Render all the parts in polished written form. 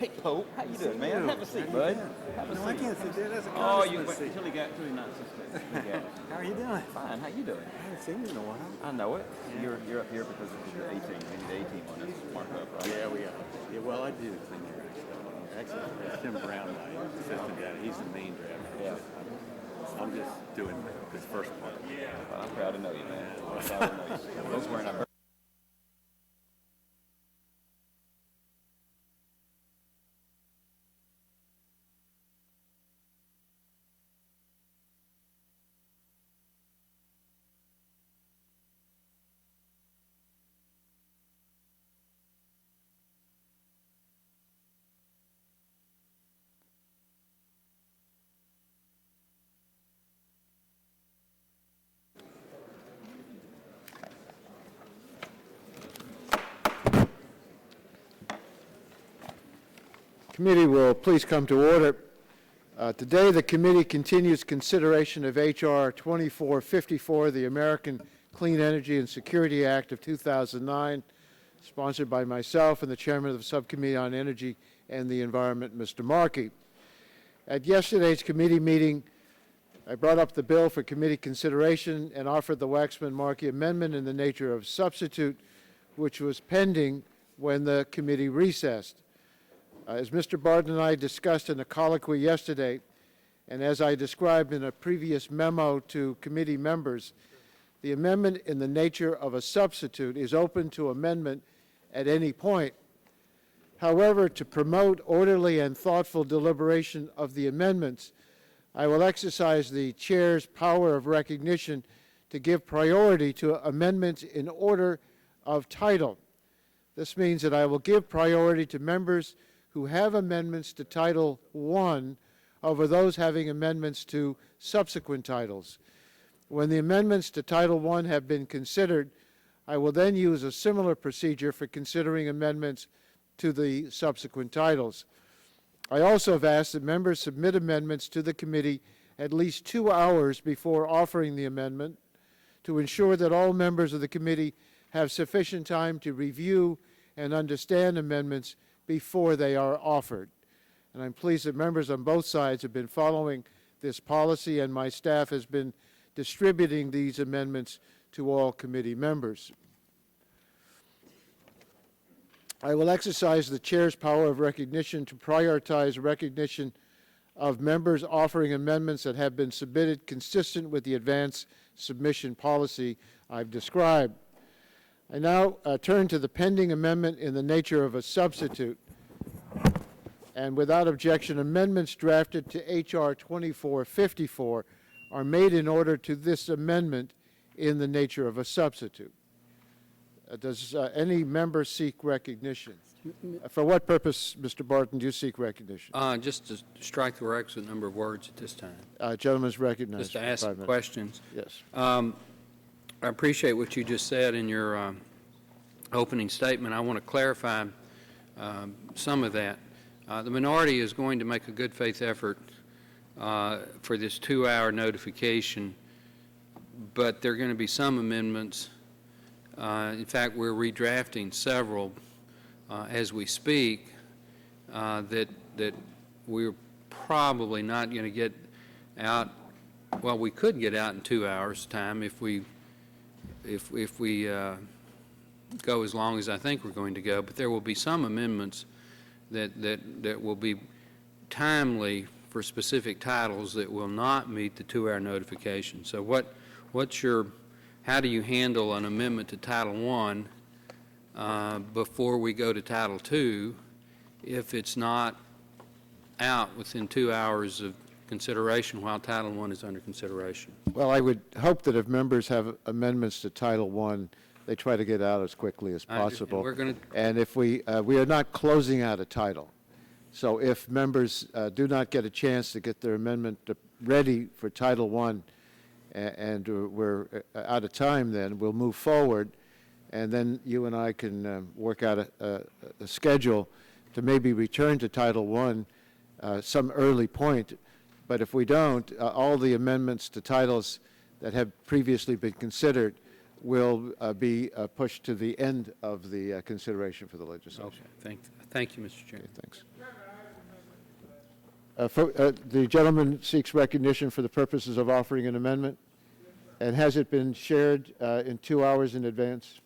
Hey, Pope, how you doing, man? Have a seat, bud. Have a seat. I can't sit there. That's a Oh, you congressman's wait seat. until he got till he not suspect. How are you doing? Fine. How you doing? I haven't seen you in a while. I know it. You're up here because this is the 18. We need the 18 on this markup, right? Yeah, we are. Yeah, well, I do clean your actually, it's Tim Brown, my assistant down. He's the main drafter. Yeah. I'm just doing this first part. Well, I'm proud to know you, man. I'm proud to know you. Those wearing a Committee will please come to order. Today, the committee continues consideration of H.R. 2454, the American Clean Energy and Security Act of 2009, sponsored by myself and the chairman of the Subcommittee on Energy and the Environment, Mr. Markey. At yesterday's committee meeting, I brought up the bill for committee consideration and offered the Waxman-Markey amendment in the nature of substitute, which was pending when the committee recessed. As Mr. Barton and I discussed in a colloquy yesterday, and as I described in a previous memo to committee members, the amendment in the nature of a substitute is open to amendment at any point. However, to promote orderly and thoughtful deliberation of the amendments, I will exercise the chair's power of recognition to give priority to amendments in order of title. This means that I will give priority to members who have amendments to Title I over those having amendments to subsequent titles. When the amendments to Title I have been considered, I will then use a similar procedure for considering amendments to the subsequent titles. I also have asked that members submit amendments to the committee at least 2 hours before offering the amendment to ensure that all members of the committee have sufficient time to review and understand amendments before they are offered. And I'm pleased that members on both sides have been following this policy, and my staff has been distributing these amendments to all committee members. I will exercise the chair's power of recognition to prioritize recognition of members offering amendments that have been submitted consistent with the advance submission policy I've described. I now turn to the pending amendment in the nature of a substitute. And without objection, amendments drafted to H.R. 2454 are made in order to this amendment in the nature of a substitute. Does any member seek recognition? For what purpose, Mr. Barton, do you seek recognition? Just to strike the requisite number of words at this time. Gentleman's recognized. Just to ask questions. Yes. I appreciate what you just said in your opening statement. I want to clarify some of that. The minority is going to make a good faith effort for this 2-hour notification, but there are going to be some amendments. In fact, we're redrafting several as we speak that we're probably not going to get out. Well, we could get out in 2 hours' time if we go as long as I think we're going to go, but there will be some amendments that will be timely for specific titles that will not meet the 2-hour notification. So how do you handle an amendment to Title I before we go to Title II if it's not out within 2 hours of consideration while Title I is under consideration? Well, I would hope that if members have amendments to Title I, they try to get out as quickly as possible. And if we are not closing out a title. So if members do not get a chance to get their amendment ready for Title I, and we're out of time, then we'll move forward, and then you and I can work out a schedule to maybe return to Title I some early point. But if we don't, all the amendments to titles that have previously been considered will be pushed to the end of the consideration for the legislation. Okay. Thank you, Mr. Chairman. Okay, thanks. The gentleman seeks recognition for the purposes of offering an amendment. And has it been shared in 2 hours in advance?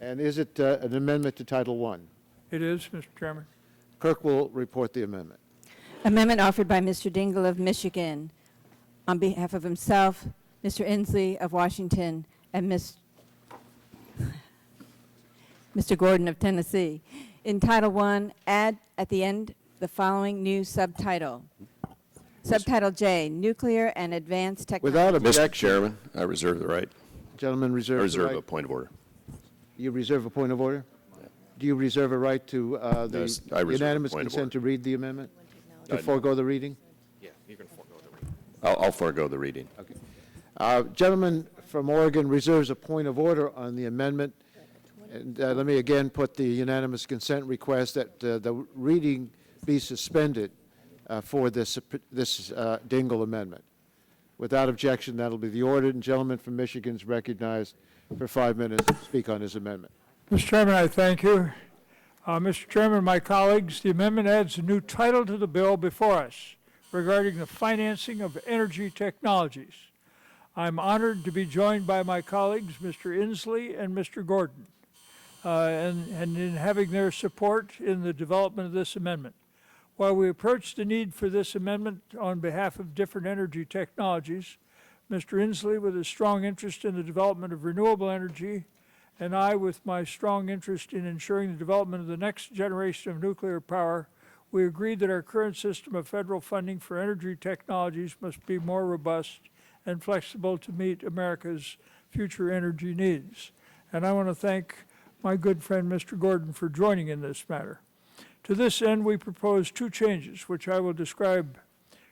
And is it an amendment to Title I? It is, Mr. Chairman. Clerk will report the amendment. Amendment offered by Mr. Dingell of Michigan on behalf of himself, Mr. Inslee of Washington, and Mr. Gordon of Tennessee. In Title I, add at the end the following new subtitle. Subtitle J, Nuclear and Advanced Technology. Without Mr. objection. Chairman, I reserve the right. Gentleman I reserves the reserve a right. point of order. You reserve a point of order? Do you reserve a right to Yes, the I reserve a unanimous point of consent order. to read the amendment? To No. forego the reading? I'll forego the reading. Gentleman from Oregon reserves a point of order on the amendment. And let me again put the unanimous consent request that the reading be suspended for this Dingell amendment. Without objection, that'll be the order. And gentleman from Michigan is recognized for 5 minutes to speak on his amendment. Mr. Chairman, I thank you. Mr. Chairman, my colleagues, the amendment adds a new title to the bill before us regarding the financing of energy technologies. I'm honored to be joined by my colleagues, Mr. Inslee and Mr. Gordon, and in having their support in the development of this amendment. While we approach the need for this amendment on behalf of different energy technologies, Mr. Inslee, with his strong interest in the development of renewable energy, and I, with my strong interest in ensuring the development of the next generation of nuclear power, we agreed that our current system of federal funding for energy technologies must be more robust and flexible to meet America's future energy needs. And I want to thank my good friend, Mr. Gordon, for joining in this matter. To this end, we propose 2 changes, which I will describe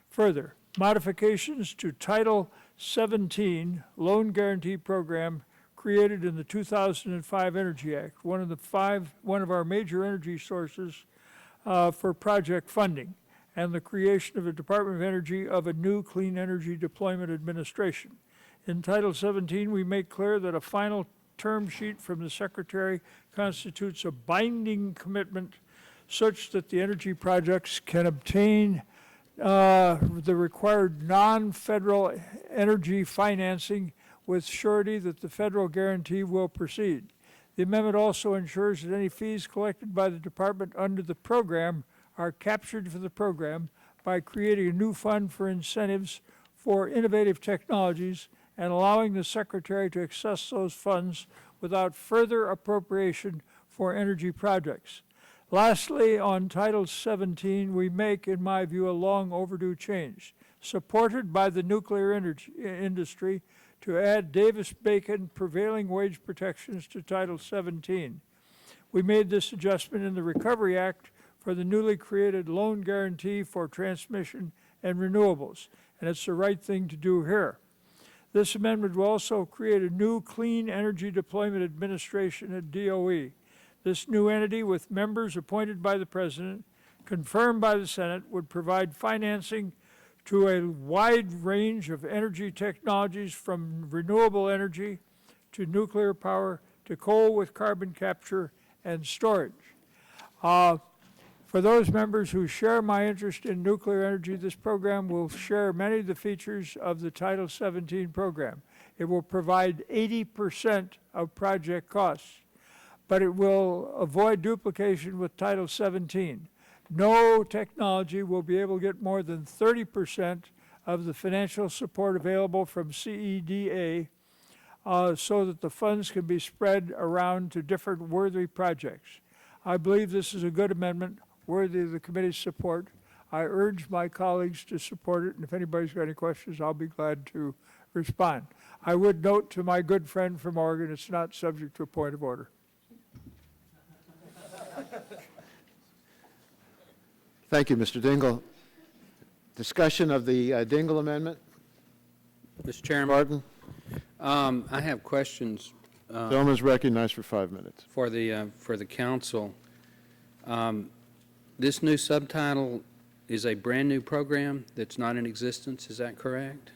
further. Modifications to Title 17 Loan Guarantee Program created in the 2005 Energy Act, one of our major energy sources for project funding, and the creation of a Department of Energy of a new Clean Energy Deployment Administration. In Title 17, we make clear that a final term sheet from the Secretary constitutes a binding commitment such that the energy projects can obtain the required non-federal energy financing with surety that the federal guarantee will proceed. The amendment also ensures that any fees collected by the department under the program are captured for the program by creating a new fund for incentives for innovative technologies and allowing the Secretary to access those funds without further appropriation for energy projects. Lastly, on Title 17, we make, in my view, a long overdue change, supported by the nuclear industry, to add Davis-Bacon prevailing wage protections to Title 17. We made this adjustment in the Recovery Act for the newly created Loan Guarantee for Transmission and Renewables, and it's the right thing to do here. This amendment will also create a new Clean Energy Deployment Administration at DOE. This new entity, with members appointed by the President, confirmed by the Senate, would provide financing to a wide range of energy technologies, from renewable energy to nuclear power to coal with carbon capture and storage. For those members who share my interest in nuclear energy, this program will share many of the features of the Title 17 program. It will provide 80% of project costs, but it will avoid duplication with Title 17. No technology will be able to get more than 30% of the financial support available from CEDA so that the funds can be spread around to different worthy projects. I believe this is a good amendment worthy of the committee's support. I urge my colleagues to support it, and if anybody's got any questions, I'll be glad to respond. I would note to my good friend from Oregon, it's not subject to a point of order. Thank you, Mr. Dingell. Discussion of the Dingell amendment. Mr. Chairman, Martin, I have questions gentleman is recognized for 5 minutes. for the council. This new subtitle is a brand-new program that's not in existence, is that correct?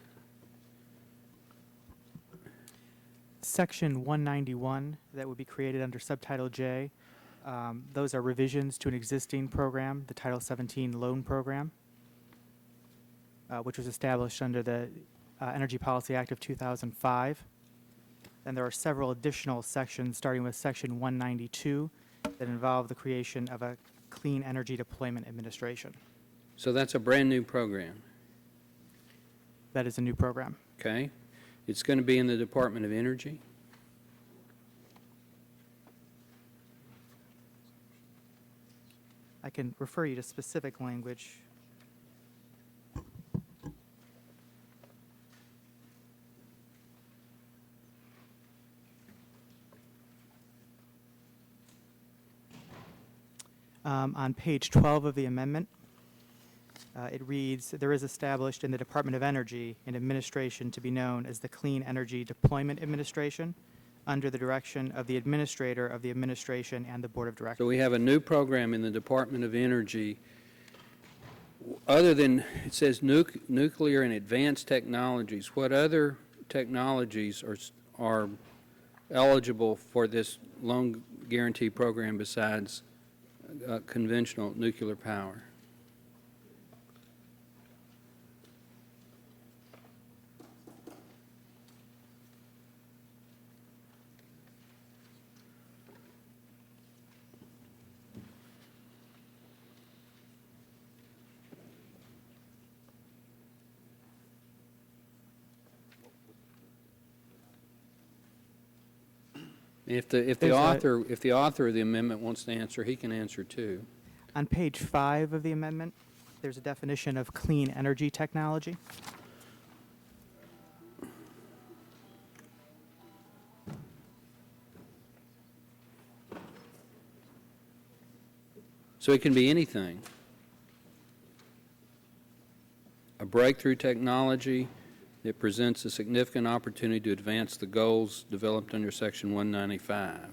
Section 191 that would be created under Subtitle J Those are revisions to an existing program, the Title 17 Loan Program, which was established under the Energy Policy Act of 2005. And there are several additional sections, starting with Section 192, that involve the creation of a Clean Energy Deployment Administration. So that's a brand-new program, That is a new program. okay? It's going to be in the Department of Energy? I can refer you to specific language. On page 12 of the amendment, it reads, there is established in the Department of Energy an administration to be known as the Clean Energy Deployment Administration under the direction of the administrator of the administration and the board of directors. So we have a new program in the Department of Energy. Other than, it says nuclear and advanced technologies, what other technologies are eligible for this loan guarantee program besides conventional nuclear power? If the author of the amendment wants to answer, he can answer too. On page 5 of the amendment, there's a definition of clean energy technology. So it can be anything. A breakthrough technology that presents a significant opportunity to advance the goals developed under Section 195,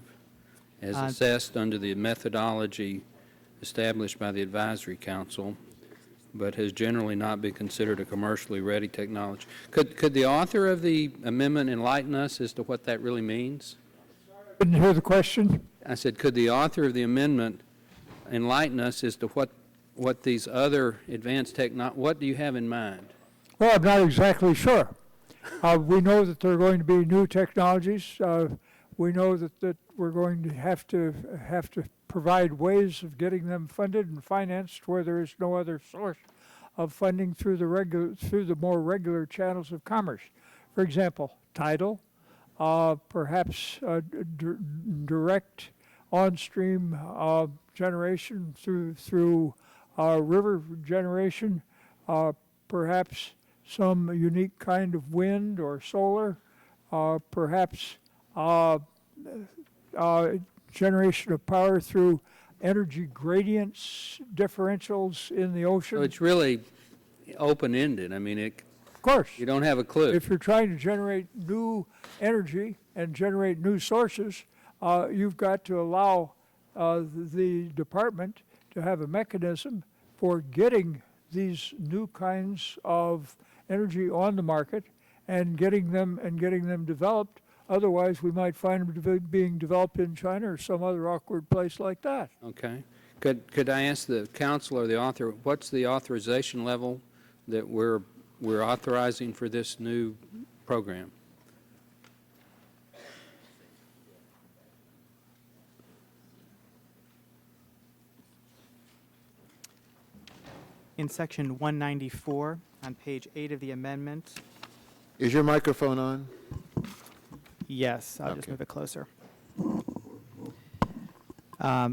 as assessed under the methodology established by the Advisory Council, but has generally not been considered a commercially ready technology. Could the author of the amendment enlighten us as to what that really means? Didn't hear the question. I said, could the author of the amendment enlighten us as to what these other advanced what do you have in mind? Well, I'm not exactly sure. We know that there are going to be new technologies. We know that we're going to have to provide ways of getting them funded and financed where there is no other source of funding through the more regular channels of commerce. For example, tidal, perhaps direct on-stream generation through river generation, perhaps some unique kind of wind or solar, perhaps generation of power through energy gradients, differentials in the ocean. So it's really open-ended. I mean, Of course. you don't have a clue. If you're trying to generate new energy and generate new sources, you've got to allow the department to have a mechanism for getting these new kinds of energy on the market and getting them developed. Otherwise, we might find them being developed in China or some other awkward place like that. Okay. Could I ask the council or the author, what's the authorization level that we're authorizing for this new program? In section 194, on page 8 of the amendment, Is your microphone on? yes, I'll just Okay. move it closer.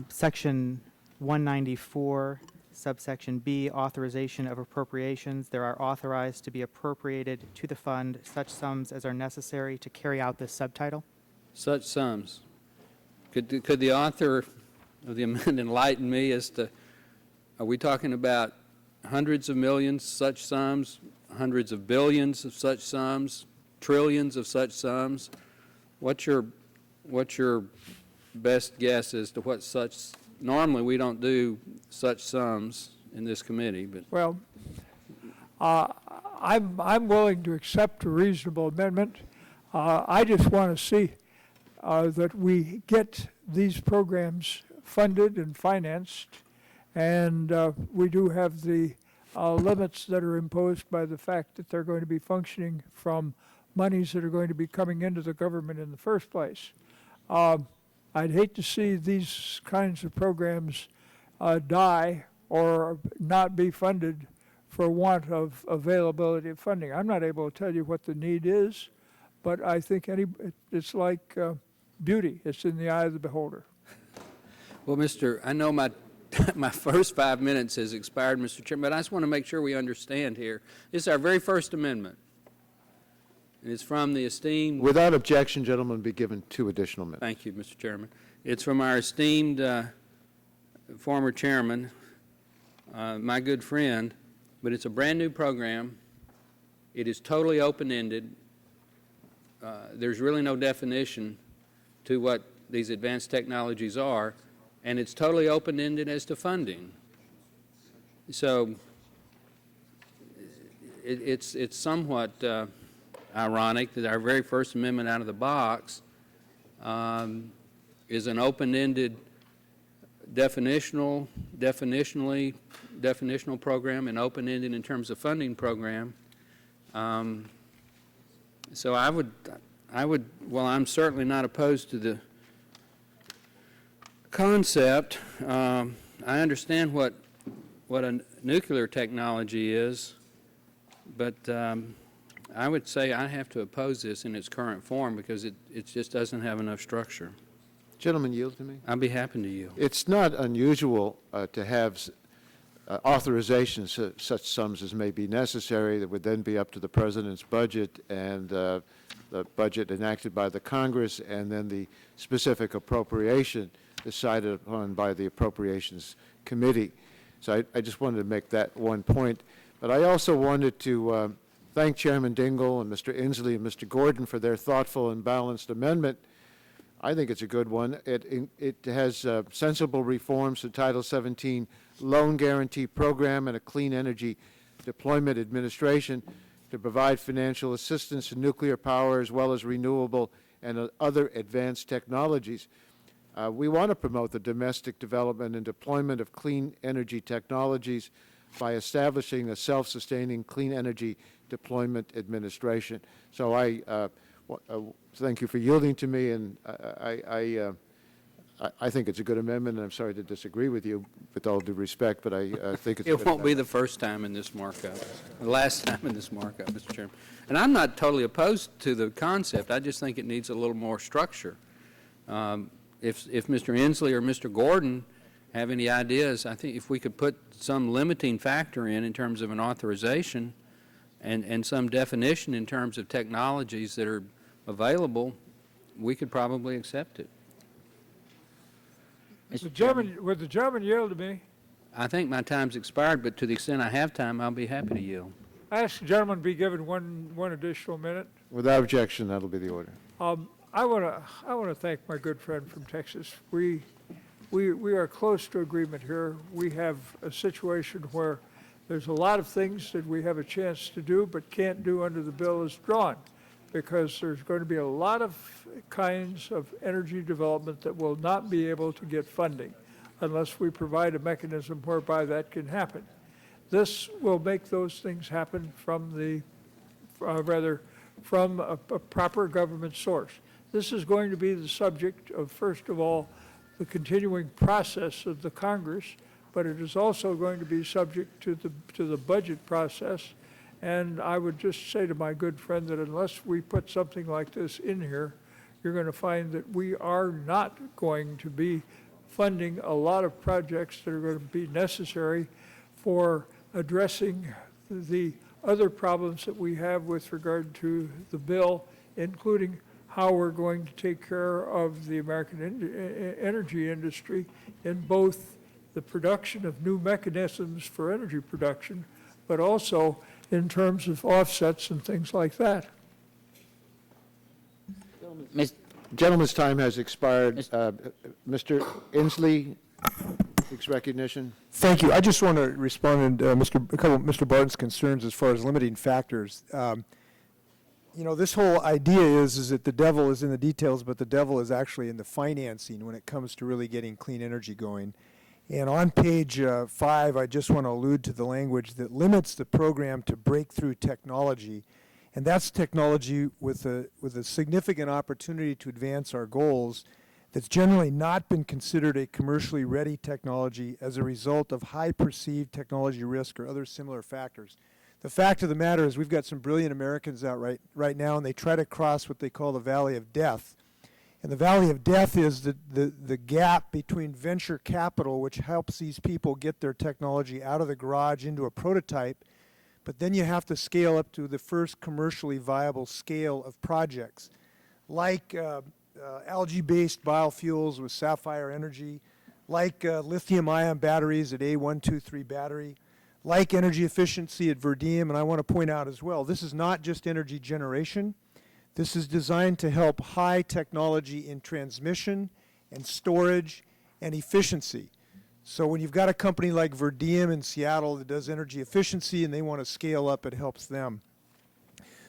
Section 194, subsection B, authorization of appropriations. There are authorized to be appropriated to the fund such sums as are necessary to carry out this subtitle. Such sums. Could the author of the amendment enlighten me as to, are we talking about hundreds of millions such sums, hundreds of billions of such sums, trillions of such sums? What's your best guess as to what such, normally we don't do such sums in this committee, but Well, I'm willing to accept a reasonable amendment. I just want to see that we get these programs funded and financed, and we do have the limits that are imposed by the fact that they're going to be functioning from monies that are going to be coming into the government in the first place. I'd hate to see these kinds of programs die or not be funded for want of availability of funding. I'm not able to tell you what the need is, but I think it's like beauty. It's in the eye of the beholder. Well, I know my my first 5 minutes has expired, Mr. Chairman, but I just want to make sure we understand here. This is our very first amendment. And it's from the esteemed... Without objection, gentlemen, be given 2 additional minutes. Thank you, Mr. Chairman. It's from our esteemed former chairman, my good friend, but it's a brand-new program. It is totally open-ended. There's really no definition to what these advanced technologies are, and it's totally open-ended as to funding. So it's somewhat ironic that our very first amendment out of the box is an open-ended definitional program and open-ended in terms of funding program. So I would, well, I'm certainly not opposed to the concept. I understand what a nuclear technology is, but I would say I have to oppose this in its current form because it just doesn't have enough structure. Gentlemen, yield to me. I'd be happy to yield. It's not unusual to have authorizations, such sums as may be necessary, that would then be up to the President's budget and the budget enacted by the Congress, and then the specific appropriation decided upon by the Appropriations Committee. So I just wanted to make that one point. But I also wanted to thank Chairman Dingell and Mr. Inslee and Mr. Gordon for their thoughtful and balanced amendment. I think it's a good one. It has sensible reforms to Title 17 loan guarantee program and a clean energy deployment administration to provide financial assistance to nuclear power as well as renewable and other advanced technologies. We want to promote the domestic development and deployment of clean energy technologies by establishing a self-sustaining clean energy deployment administration. So I thank you for yielding to me, and I think it's a good amendment, and I'm sorry to disagree with you, with all due respect, but I think it's a good It won't be amendment. the first time in this markup, the last time in this markup, Mr. Chairman. And I'm not totally opposed to the concept. I just think it needs a little more structure. If Mr. Inslee or Mr. Gordon have any ideas, I think if we could put some limiting factor in terms of an authorization and some definition in terms of technologies that are available, we could probably accept it. Would the gentleman yield to me? I think my time's expired, but to the extent I have time, I'll be happy to yield. I ask the gentleman to be given one additional minute. Without objection, that'll be the order. I want to thank my good friend from Texas. We are close to agreement here. We have a situation where there's a lot of things that we have a chance to do but can't do under the bill as drawn, because there's going to be a lot of kinds of energy development that will not be able to get funding unless we provide a mechanism whereby that can happen. This will make those things happen from from a proper government source. This is going to be the subject of, first of all, the continuing process of the Congress, but it is also going to be subject to the budget process. And I would just say to my good friend that unless we put something like this in here, you're going to find that we are not going to be funding a lot of projects that are going to be necessary for addressing the other problems that we have with regard to the bill, including how we're going to take care of the American energy industry in both the production of new mechanisms for energy production, but also in terms of offsets and things like that. Gentleman's time has expired. Mr. Inslee seeks recognition. Thank you. I just want to respond to a couple of Mr. Barton's concerns as far as limiting factors. you know, this whole idea is that the devil is in the details, but the devil is actually in the financing when it comes to really getting clean energy going. And on page 5, I just want to allude to the language that limits the program to breakthrough technology. And that's technology with a significant opportunity to advance our goals that's generally not been considered a commercially ready technology as a result of high perceived technology risk or other similar factors. The fact of the matter is we've got some brilliant Americans out right now, and they try to cross what they call the Valley of Death. And the Valley of Death is the gap between venture capital, which helps these people get their technology out of the garage into a prototype, but then you have to scale up to the first commercially viable scale of projects, like algae-based biofuels with Sapphire Energy, like lithium-ion batteries at A123 Battery, like energy efficiency at Verdium. And I want to point out as well, this is not just energy generation. This is designed to help high technology in transmission and storage and efficiency. So when you've got a company like Verdium in Seattle that does energy efficiency and they want to scale up, it helps them.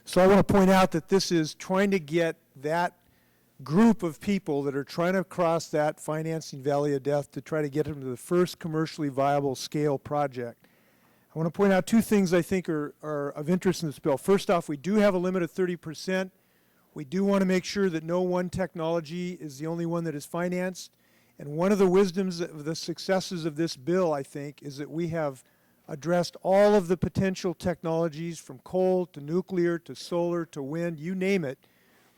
So I want to point out that this is trying to get that group of people that are trying to cross that financing valley of death to try to get them to the first commercially viable scale project. I want to point out two things I think are of interest in this bill. First off, we do have a limit of 30%. We do want to make sure that no one technology is the only one that is financed. And one of the wisdoms of the successes of this bill, I think, is that we have addressed all of the potential technologies from coal to nuclear to solar to wind, you name it.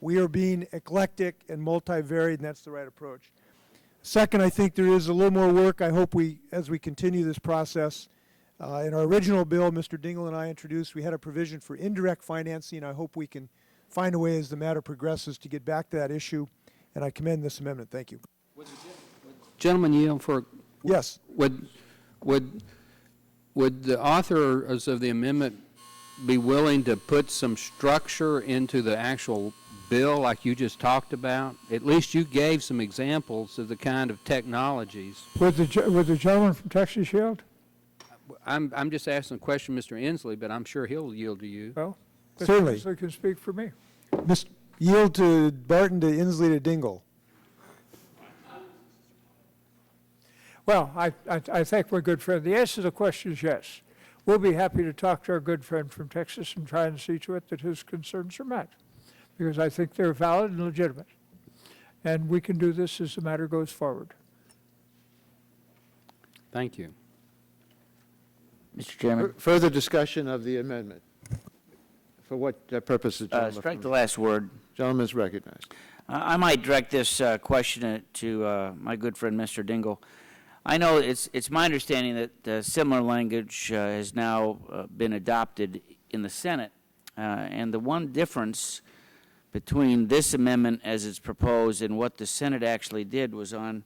We are being eclectic and multivariate, and that's the right approach. Second, I think there is a little more work. I hope as we continue this process, in our original bill, Mr. Dingle and I introduced, we had a provision for indirect financing. I hope we can find a way as the matter progresses to get back to that issue, and I commend this amendment. Thank you. Gentlemen, yield for. Yes. Would the authors of the amendment be willing to put some structure into the actual bill like you just talked about? At least you gave some examples of the kind of technologies. Would the gentleman from Texas yield? I'm just asking a question, Mr. Inslee, but I'm sure he'll yield to you. Well, Mr. Certainly. Inslee can speak for me. Yield to Barton to Inslee to Dingle. Well, I thank my good friend. The answer to the question is yes. We'll be happy to talk to our good friend from Texas and try and see to it that his concerns are met, because I think they're valid and legitimate. And we can do this as the matter goes forward. Thank you. Mr. Chairman. Further discussion of the amendment. For what purpose is gentleman? Strike the last word. Gentleman is recognized. I might direct this question to my good friend, Mr. Dingle. I know it's my understanding that similar language has now been adopted in the Senate. And the one difference between this amendment as it's proposed and what the Senate actually did was on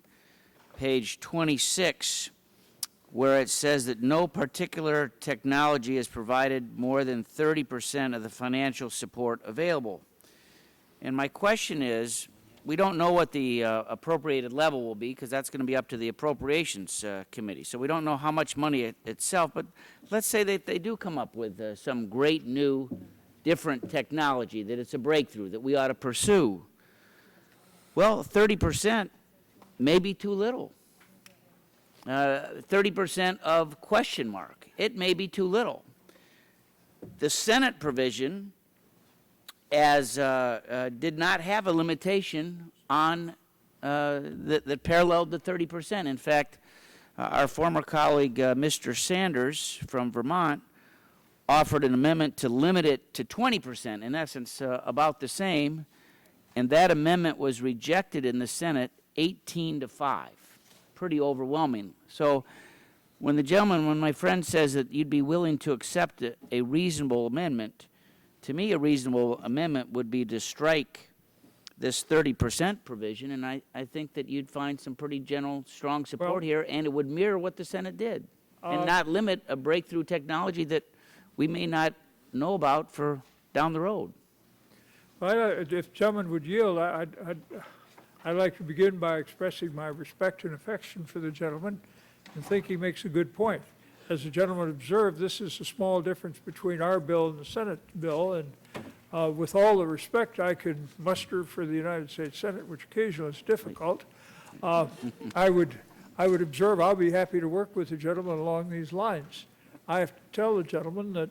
page 26, where it says that no particular technology has provided more than 30% of the financial support available. And my question is, we don't know what the appropriated level will be, because that's going to be up to the Appropriations Committee. So we don't know how much money itself, but let's say that they do come up with some great new, different technology, that it's a breakthrough that we ought to pursue. Well, 30% may be too little. 30% of question mark. It may be too little. The Senate provision did not have a limitation on that paralleled the 30%. In fact, our former colleague, Mr. Sanders from Vermont, offered an amendment to limit it to 20%, in essence, about the same, and that amendment was rejected in the Senate 18-5. Pretty overwhelming. So when my friend says that you'd be willing to accept a reasonable amendment, to me a reasonable amendment would be to strike this 30% provision, and I think that you'd find some pretty general, strong support here, and it would mirror what the Senate did, and not limit a breakthrough technology that we may not know about for down the road. Well, if gentlemen would yield, I'd like to begin by expressing my respect and affection for the gentleman and think he makes a good point. As the gentleman observed, this is a small difference between our bill and the Senate bill, and with all the respect I could muster for the United States Senate, which occasionally is difficult, I would observe, I'll be happy to work with the gentleman along these lines. I have to tell the gentleman that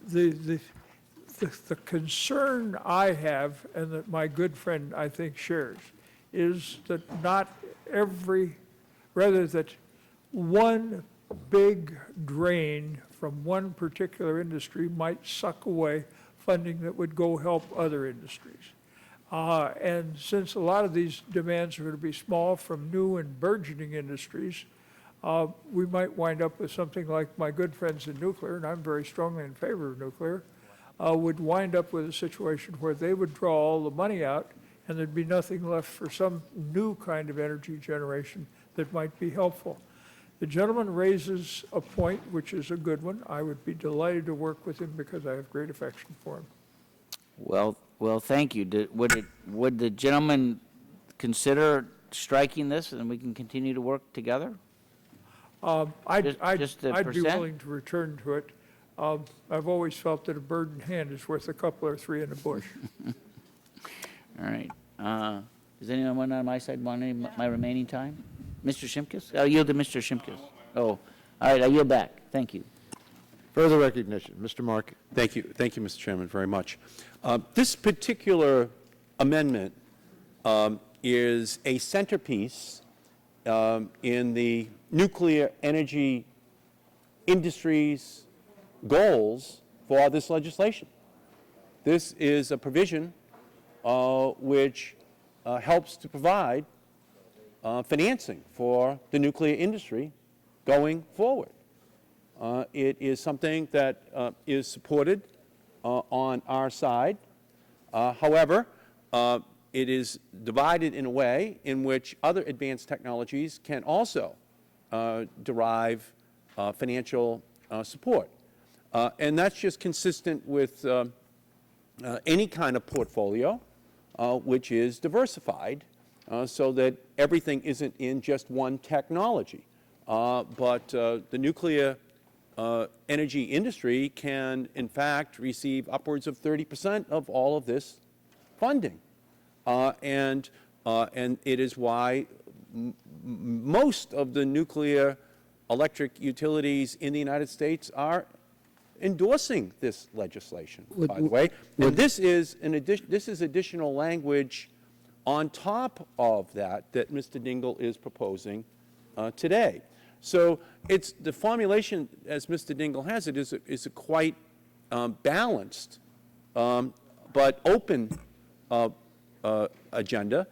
the concern I have, and that my good friend, I think, shares, is that that one big drain from one particular industry might suck away funding that would go help other industries. And since a lot of these demands are going to be small from new and burgeoning industries, we might wind up with something like my good friends in nuclear, and I'm very strongly in favor of nuclear, would wind up with a situation where they would draw all the money out and there'd be nothing left for some new kind of energy generation that might be helpful. The gentleman raises a point which is a good one. I would be delighted to work with him because I have great affection for him. Well, thank you. Would the gentleman consider striking this, and we can continue to work together? I'd be percent? willing to return to it. I've always felt that a bird in hand is worth a couple or three in the bush. All right. Does anyone on my side want any my remaining time? Mr. Shimkus? I'll yield to Mr. Shimkus. Oh, all right, I yield back. Thank you. Further recognition, Mr. Markup. Thank you, Mr. Chairman, very much. This particular amendment is a centerpiece in the nuclear energy industry's goals for this legislation. This is a provision which helps to provide financing for the nuclear industry going forward. It is something that is supported on our side. However, it is divided in a way in which other advanced technologies can also derive financial support. And that's just consistent with any kind of portfolio which is diversified so that everything isn't in just one technology. But the nuclear energy industry can, in fact, receive upwards of 30% of all of this funding. And it is why most of the nuclear electric utilities in the United States are endorsing this legislation, by the way. And this is additional language on top of that Mr. Dingell is proposing today. So it's the formulation, as Mr. Dingell has it, is a quite balanced but open agenda,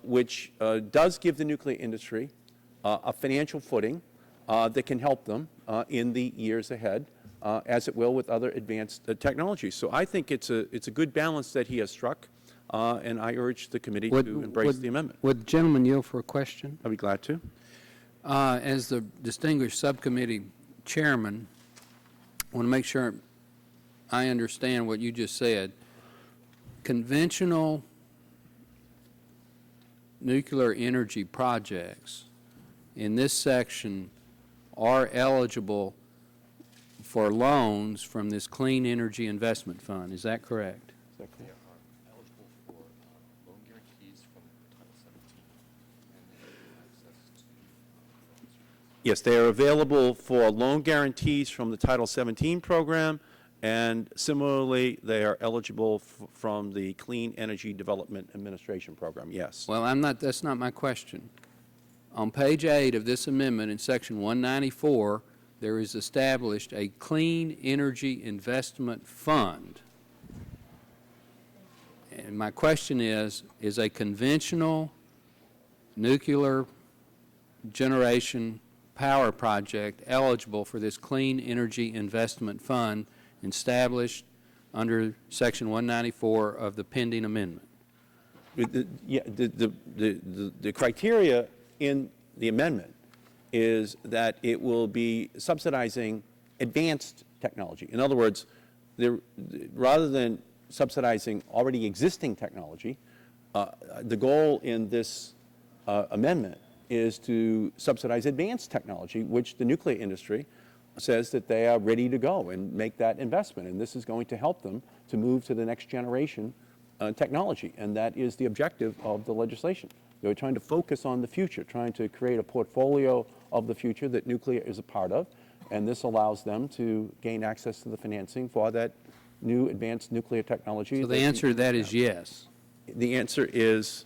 which does give the nuclear industry a financial footing that can help them in the years ahead, as it will with other advanced technologies. So I think it's a good balance that he has struck, and I urge the committee to embrace the amendment. Would the gentleman yield for a question? I'd be glad to. As the distinguished subcommittee chairman, I want to make sure I understand what you just said. Conventional nuclear energy projects in this section are eligible for loans from this Clean Energy Investment Fund. Is that correct? Is that correct? Yes, they are available for loan guarantees from the Title 17 program, and similarly, they are eligible from the Clean Energy Development Administration program, yes. Well, that's not my question. On page 8 of this amendment in section 194, there is established a Clean Energy Investment Fund. And my question is a conventional nuclear generation power project eligible for this Clean Energy Investment Fund established under Section 194 of the pending amendment? The criteria in the amendment is that it will be subsidizing advanced technology. In other words, rather than subsidizing already existing technology, the goal in this amendment is to subsidize advanced technology, which the nuclear industry says that they are ready to go and make that investment, and this is going to help them to move to the next generation technology, and that is the objective of the legislation. They're trying to focus on the future, trying to create a portfolio of the future that nuclear is a part of, and this allows them to gain access to the financing for that new advanced nuclear technology. So the answer to that is yes. The answer is,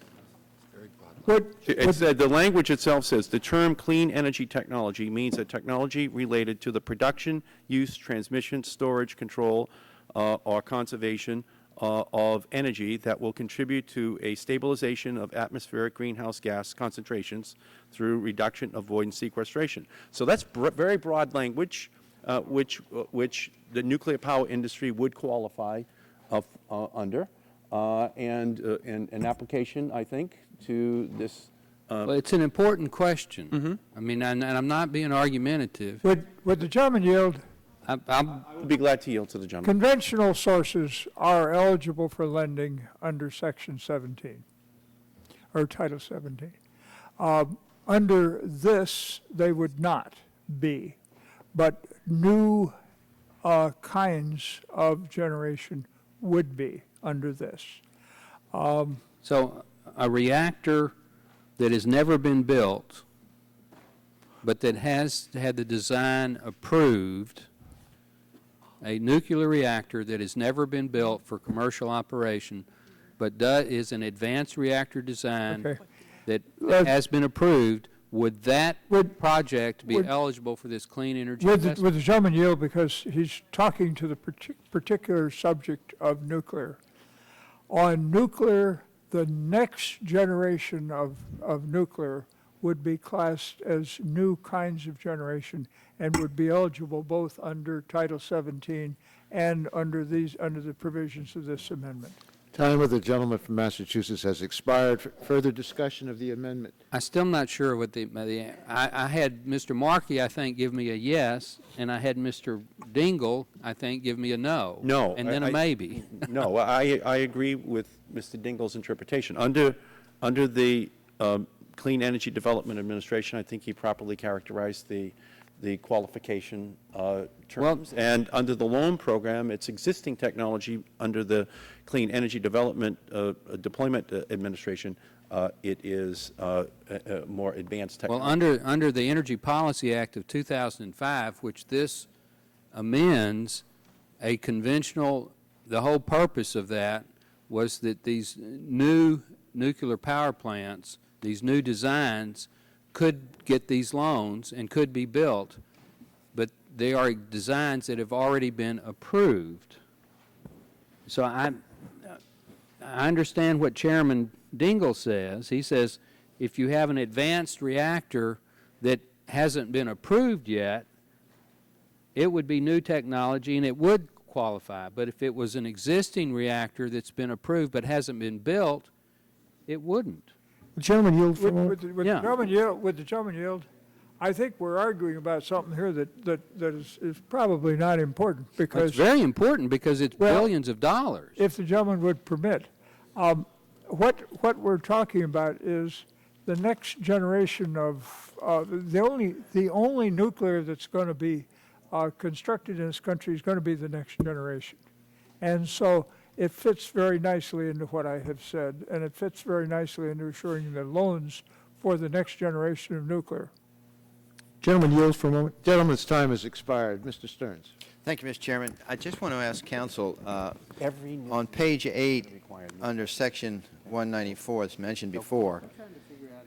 What, the language itself says, the term clean energy technology means a technology related to the production, use, transmission, storage, control, or conservation of energy that will contribute to a stabilization of atmospheric greenhouse gas concentrations through reduction, avoidance, sequestration. So that's very broad language, which the nuclear power industry would qualify under, and an application, I think, to this. Well, it's an important question. I mean, and I'm not being argumentative. would the gentleman yield? I would be glad to yield to the gentleman. Conventional sources are eligible for lending under Section 17, or Title 17. Under this, they would not be, but new kinds of generation would be under this. So a reactor that has never been built, but that has had the design approved, a nuclear reactor that has never been built for commercial operation, but is an advanced reactor design that has been approved, would that project be eligible for this clean energy investment? Would the gentleman yield, because he's talking to the particular subject of nuclear. On nuclear, the next generation of nuclear would be classed as new kinds of generation and would be eligible both under Title 17 and under the provisions of this amendment. Time of the gentleman from Massachusetts has expired. Further discussion of the amendment? I'm still not sure what I had Mr. Markey, I think, give me a yes, and I had Mr. Dingle, I think, give me a no. No. And then a maybe. No, I agree with Mr. Dingle's interpretation. Under the Clean Energy Development Administration, I think he properly characterized the qualification terms. And under the loan program, it's existing technology under the Clean Energy Development Deployment Administration. It is more advanced technology. Well, under the Energy Policy Act of 2005, which this amends, a conventional, the whole purpose of that was that these new nuclear power plants, these new designs, could get these loans and could be built, but they are designs that have already been approved. So I understand what Chairman Dingle says. He says if you have an advanced reactor that hasn't been approved yet, it would be new technology and it would qualify. But if it was an existing reactor that's been approved but hasn't been built, it wouldn't. The gentleman yield for a moment. Would the gentleman yield? I think we're arguing about something here that is probably not important, because it's very important because it's billions of dollars. If the gentleman would permit, what we're talking about is the next generation of the only nuclear that's going to be constructed in this country is going to be the next generation, and so it fits very nicely into what I have said, and it fits very nicely into assuring the loans for the next generation of nuclear. Gentleman yields for a moment. Gentleman's time has expired. Mr. Stearns. Thank you, Mr. Chairman. I just want to ask counsel, on page 8, under section 194, as mentioned before,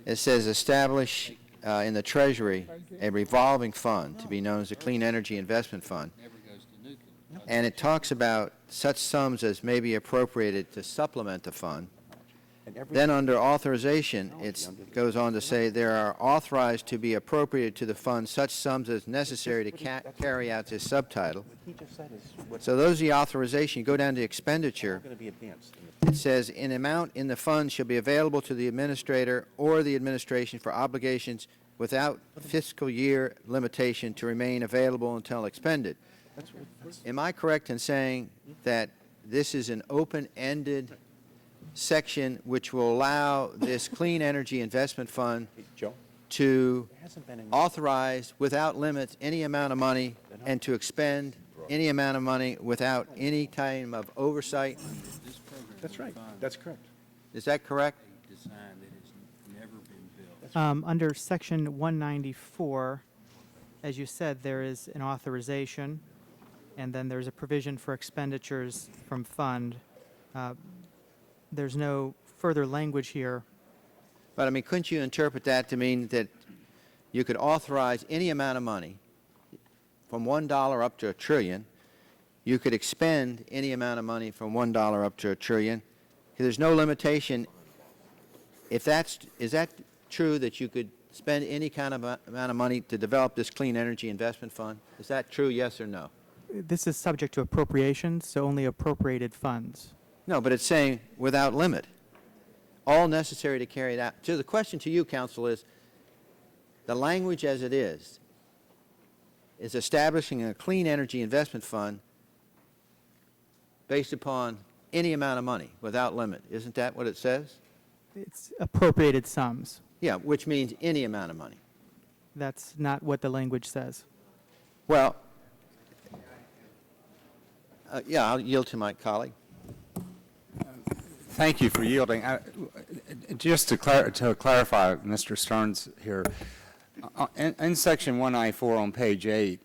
it says establish in the Treasury a revolving fund to be known as the Clean Energy Investment Fund. And it talks about such sums as may be appropriated to supplement the fund. Then under authorization, it goes on to say there are authorized to be appropriated to the fund such sums as necessary to carry out this subtitle. So those are the authorization. You go down to expenditure. It says an amount in the fund shall be available to the administrator or the administration for obligations without fiscal year limitation to remain available until expended. Am I correct in saying that this is an open-ended section which will allow this Clean Energy Investment Fund to authorize without limits any amount of money and to expend any amount of money without any time of oversight? That's right. That's correct. Is that correct? Under Section 194, as you said, there is an authorization, and then there's a provision for expenditures from fund. There's no further language here. But, I mean, couldn't you interpret that to mean that you could authorize any amount of money from $1 up to $1 trillion? You could expend any amount of money from $1 up to $1 trillion. There's no limitation. Is that true that you could spend any kind of amount of money to develop this clean energy investment fund? Is that true, yes or no? This is subject to appropriations, so only appropriated funds. No, but it's saying without limit. All necessary to carry it out. So the question to you, counsel, is the language as it is establishing a clean energy investment fund based upon any amount of money without limit. Isn't that what it says? It's appropriated sums. Yeah, which means any amount of money. That's not what the language says. Well, yeah, I'll yield to my colleague. Thank you for yielding. Just to clarify, Mr. Stearns here, in Section 194 on page 8,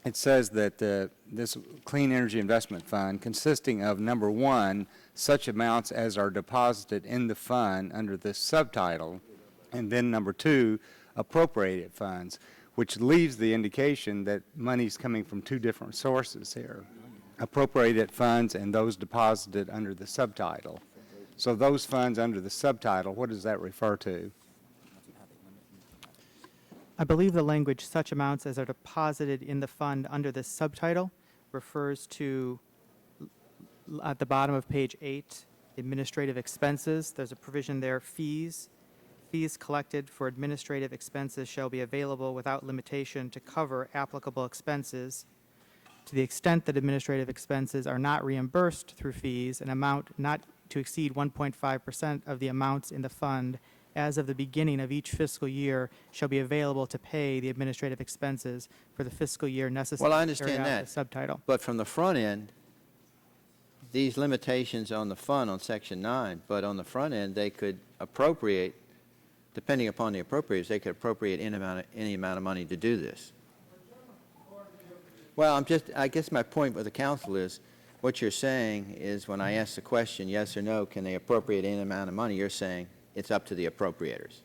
it says that this Clean Energy Investment Fund, consisting of, number one, such amounts as are deposited in the fund under this subtitle, and then number two, appropriated funds, which leaves the indication that money's coming from two different sources here, appropriated funds and those deposited under the subtitle. So those funds under the subtitle, what does that refer to? I believe the language such amounts as are deposited in the fund under this subtitle refers to, at the bottom of page 8, administrative expenses. There's a provision there, fees. Fees collected for administrative expenses shall be available without limitation to cover applicable expenses. To the extent that administrative expenses are not reimbursed through fees, an amount not to exceed 1.5% of the amounts in the fund as of the beginning of each fiscal year shall be available to pay the administrative expenses for the fiscal year necessary Well, I to carry understand out that. the subtitle. But from the front end, these limitations on the fund on Section 9, but on the front end, they could appropriate, depending upon the appropriators, they could appropriate any amount of money to do this. Well, I guess my point with the council is, what you're saying is when I ask the question, yes or no, can they appropriate any amount of money, you're saying it's up to the appropriators.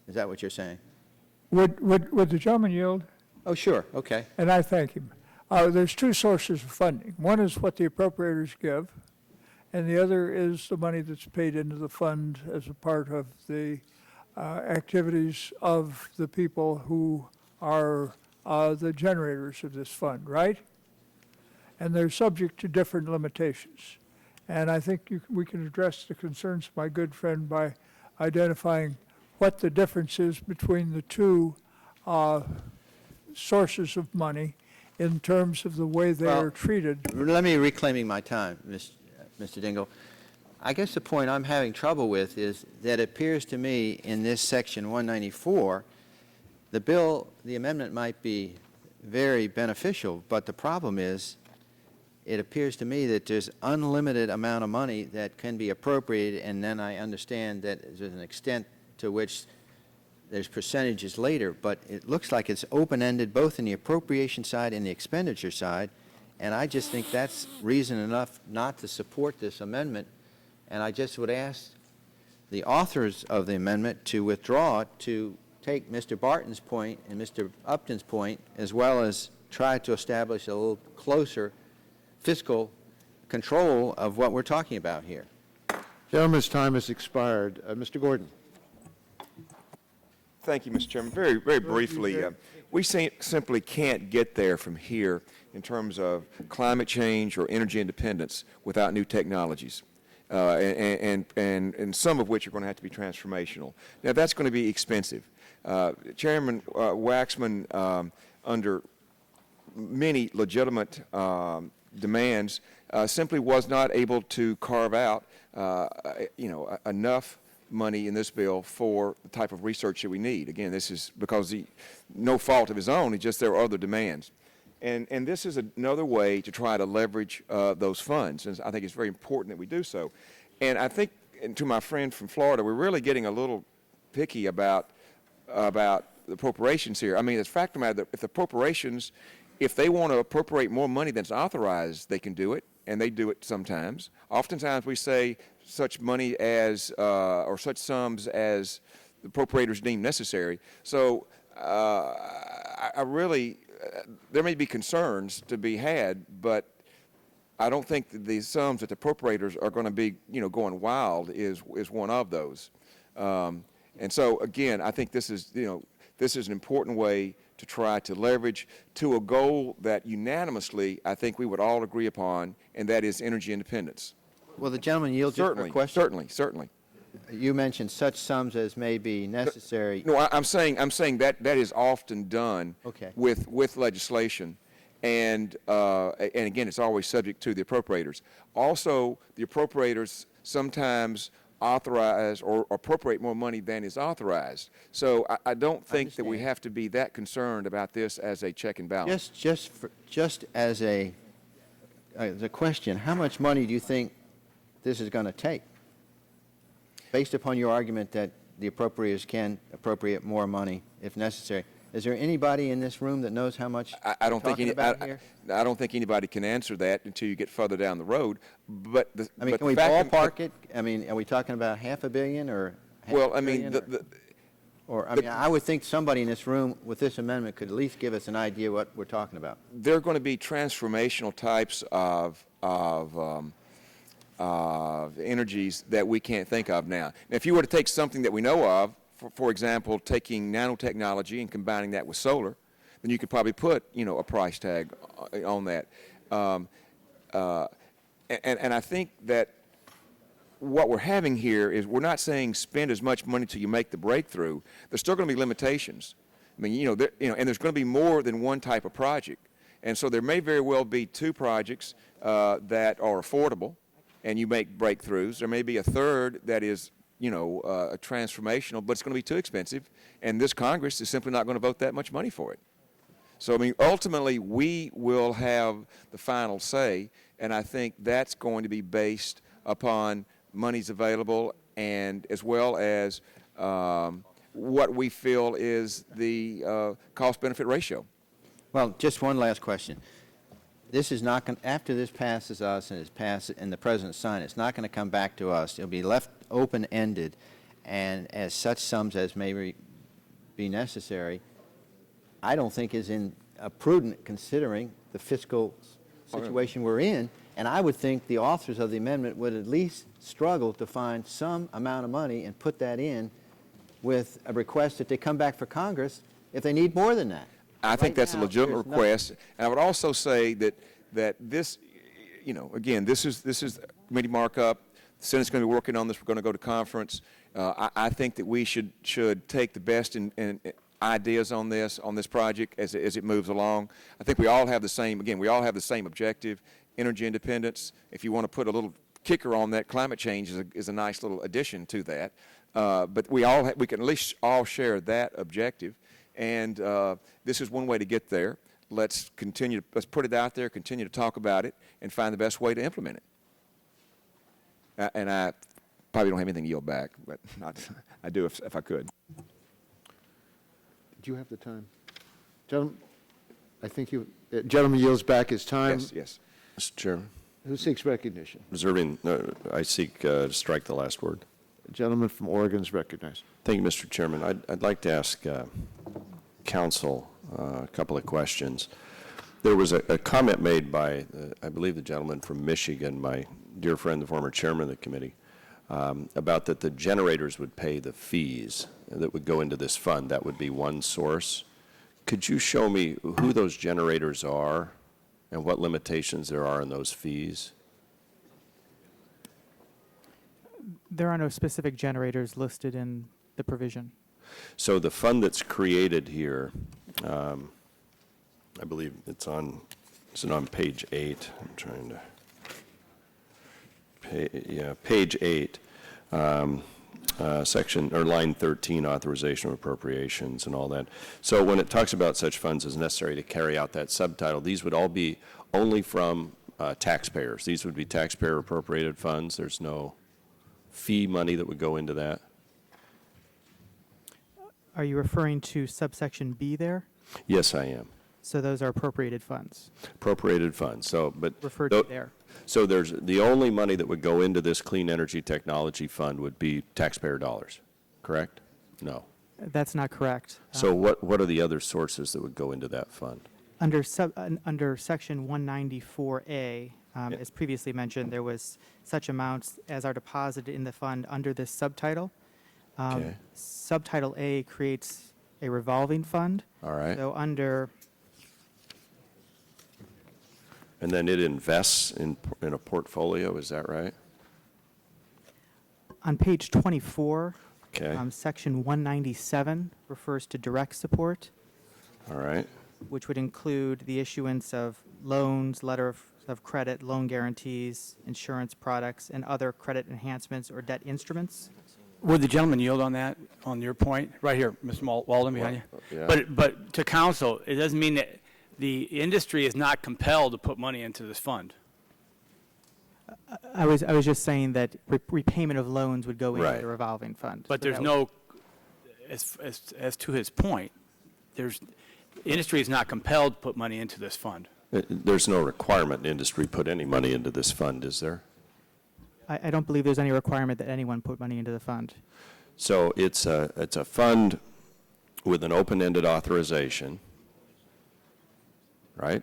Is that what you're saying? Would the gentleman yield? Oh, sure, okay. And I thank him. There's two sources of funding. One is what the appropriators give, and the other is the money that's paid into the fund as a part of the activities of the people who are the generators of this fund, right? And they're subject to different limitations. And I think we can address the concerns of my good friend by identifying what the difference is between the two sources of money in terms of the way they are treated. Let me reclaiming my time, Mr. Dingell. I guess the point I'm having trouble with is that it appears to me in this Section 194, the amendment might be very beneficial, but the problem is it appears to me that there's unlimited amount of money that can be appropriated, and then I understand that there's an extent to which there's percentages later, but it looks like it's open-ended both in the appropriation side and the expenditure side, and I just think that's reason enough not to support this amendment, and I just would ask the authors of the amendment to withdraw it, to take Mr. Barton's point and Mr. Upton's point, as well as try to establish a little closer fiscal control of what we're talking about here. Gentleman's time has expired. Mr. Gordon. Thank you, Mr. Chairman. Very, very briefly, we simply can't get there from here in terms of climate change or energy independence without new technologies, and some of which are going to have to be transformational. Now, that's going to be expensive. Chairman Waxman, under many legitimate demands, simply was not able to carve out, enough money in this bill for the type of research that we need. Again, this is because no fault of his own, it's just there are other demands. And this is another way to try to leverage those funds, and I think it's very important that we do so. And I think, and to my friend from Florida, we're really getting a little picky about the appropriations here. I mean, it's a fact of the matter that if the appropriations, if they want to appropriate more money than's authorized, they can do it, and they do it sometimes. Oftentimes we say such money as, or such sums as the appropriators deem necessary. So I really, there may be concerns to be had, but I don't think that the sums that the appropriators are going to be, going wild is one of those. And so again, I think this is, this is an important way to try to leverage to a goal that unanimously I think we would all agree upon, and that is energy independence. Will the gentleman yield just for a question? Certainly. You mentioned such sums as may be necessary. No, I'm saying that is often done with legislation, and again, it's always subject to the appropriators. Also, the appropriators sometimes authorize or appropriate more money than is authorized. So I don't think that we have to be that concerned about this as a check and balance. Just as a question, how much money do you think this is going to take? Based upon your argument that the appropriators can appropriate more money if necessary, is there anybody in this room that knows how much I don't think I don't think anybody can answer that until you get further down the road. But can we ballpark it? I mean, are we talking about $500 million or I would think somebody in this room with this amendment could at least give us an idea what we're talking about. There are going to be transformational types of energies that we can't think of now. Now, if you were to take something that we know of, for example, taking nanotechnology and combining that with solar, then you could probably put, a price tag on that. And I think that what we're having here is we're not saying spend as much money till you make the breakthrough. There's still going to be limitations. I mean, and there's going to be more than one type of project. And so there may very well be two projects that are affordable, and you make breakthroughs. There may be a third that is, transformational, but it's going to be too expensive, and this Congress is simply not going to vote that much money for it. So, I mean, ultimately, we will have the final say, and I think that's going to be based upon monies available and as well as what we feel is the cost-benefit ratio. Well, just one last question. This is not going, after this passes us and is passed and the President signs, it's not going to come back to us. It'll be left open-ended, and as such sums as may be necessary, I don't think is prudent considering the fiscal situation we're in, and I would think the authors of the amendment would at least struggle to find some amount of money and put that in with a request that they come back for Congress if they need more than that. I think that's a legitimate request, and I would also say that this, again, this is committee markup. The Senate's going to be working on this. We're going to go to conference. I think that we should take the best in ideas on this project as it moves along. I think we all have the same. Again, we all have the same objective: energy independence. If you want to put a little kicker on that, climate change is a nice little addition to that. But we can at least all share that objective. And this is one way to get there. Let's put it out there, continue to talk about it, and find the best way to implement it. And I probably don't have anything to yield back, but I do if I could. Do you have the time? Gentlemen, I think gentleman yields back his time. Yes. Mr. Chairman. Who seeks recognition? I seek to strike the last word. The gentleman from Oregon is recognized. Thank you, Mr. Chairman. I'd like to ask counsel a couple of questions. There was a comment made by, I believe, the gentleman from Michigan, my dear friend, the former chairman of the committee, about that the generators would pay the fees that would go into this fund. That would be one source. Could you show me who those generators are and what limitations there are in those fees? There are no specific generators listed in the provision. So the fund that's created here, I believe it's on page 8. I'm trying to, page 8. section, or line 13, authorization of appropriations and all that. So when it talks about such funds as necessary to carry out that subtitle, these would all be only from taxpayers. These would be taxpayer appropriated funds. There's no fee money that would go into that. Are you referring to subsection B there? Yes, I am. So those are appropriated funds. Appropriated funds. So, but Referred to there. So there's the only money that would go into this clean energy technology fund would be taxpayer dollars, correct? No. That's not correct. So what are the other sources that would go into that fund? Under section 194A, as previously mentioned, there was such amounts as are deposited in the fund under this subtitle. Okay. Subtitle A creates a revolving fund. All right. So under And then it invests in a portfolio, is that right? on page 24, Okay. section 197 refers to direct support, All right. which would include the issuance of loans, letter of credit, loan guarantees, insurance products, and other credit enhancements or debt instruments. Would the gentleman yield on that, on your point? Right here, Mr. Walden behind you. Yeah. But to council, it doesn't mean that the industry is not compelled to put money into this fund. I was just saying that repayment of loans would go into Right. the revolving fund. But So there's that no, as to his point, industry is not compelled to put money into this fund. There's no requirement industry put any money into this fund, is there? I don't believe there's any requirement that anyone put money into the fund. So it's a fund with an open-ended authorization, right?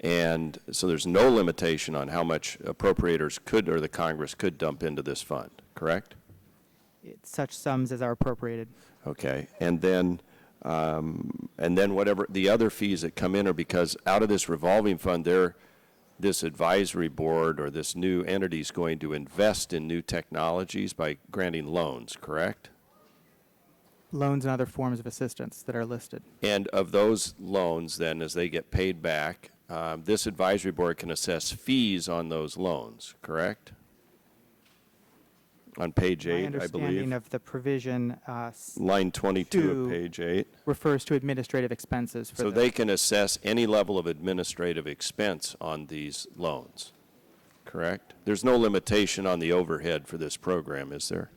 And so there's no limitation on how much appropriators could, or the Congress could dump into this fund, correct? It's such sums as are appropriated. Okay, and then whatever the other fees that come in are because out of this revolving fund, this advisory board or this new entity is going to invest in new technologies by granting loans, correct? Loans and other forms of assistance that are listed. And of those loans, then, as they get paid back, this advisory board can assess fees on those loans, correct? On page 8, I My understanding believe. of the provision Line 22 of page 8. refers to administrative expenses. For So they can assess any level of administrative expense on these loans, correct? There's no limitation on the overhead for this program, is there?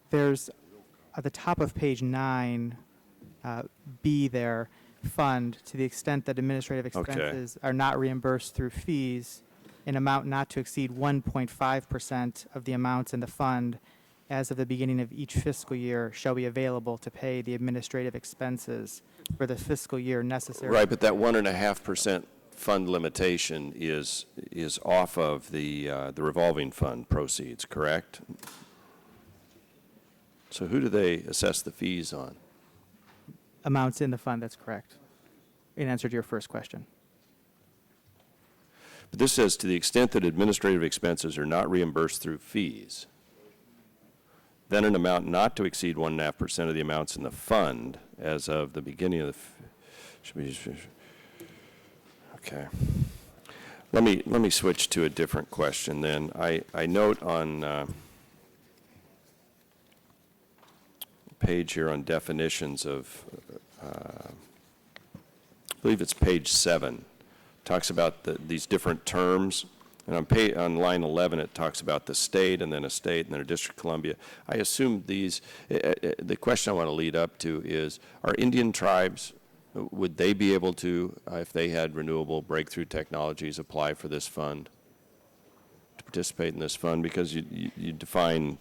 There's, at the top of page 9, B there, fund, to the extent that administrative expenses are not reimbursed through fees, an amount not to exceed 1.5% of the amounts in the fund as of the beginning of each fiscal year shall be available to pay the administrative expenses for the fiscal year necessary. Right, but that 1.5% fund limitation is off of the revolving fund proceeds, correct? So who do they assess the fees on? Amounts in the fund, that's correct, in answer to your first question. But this says to the extent that administrative expenses are not reimbursed through fees, then an amount not to exceed 1.5% of the amounts in the fund as of the beginning of the should be okay. Let me switch to a different question then. I note on page here on definitions of I believe it's page 7, talks about these different terms. And on line 11, it talks about the state, and then a state, and then a District of Columbia. I assume these, the question I want to lead up to is, are Indian tribes, would they be able to, if they had renewable breakthrough technologies, apply for this fund, to participate in this fund? Because you define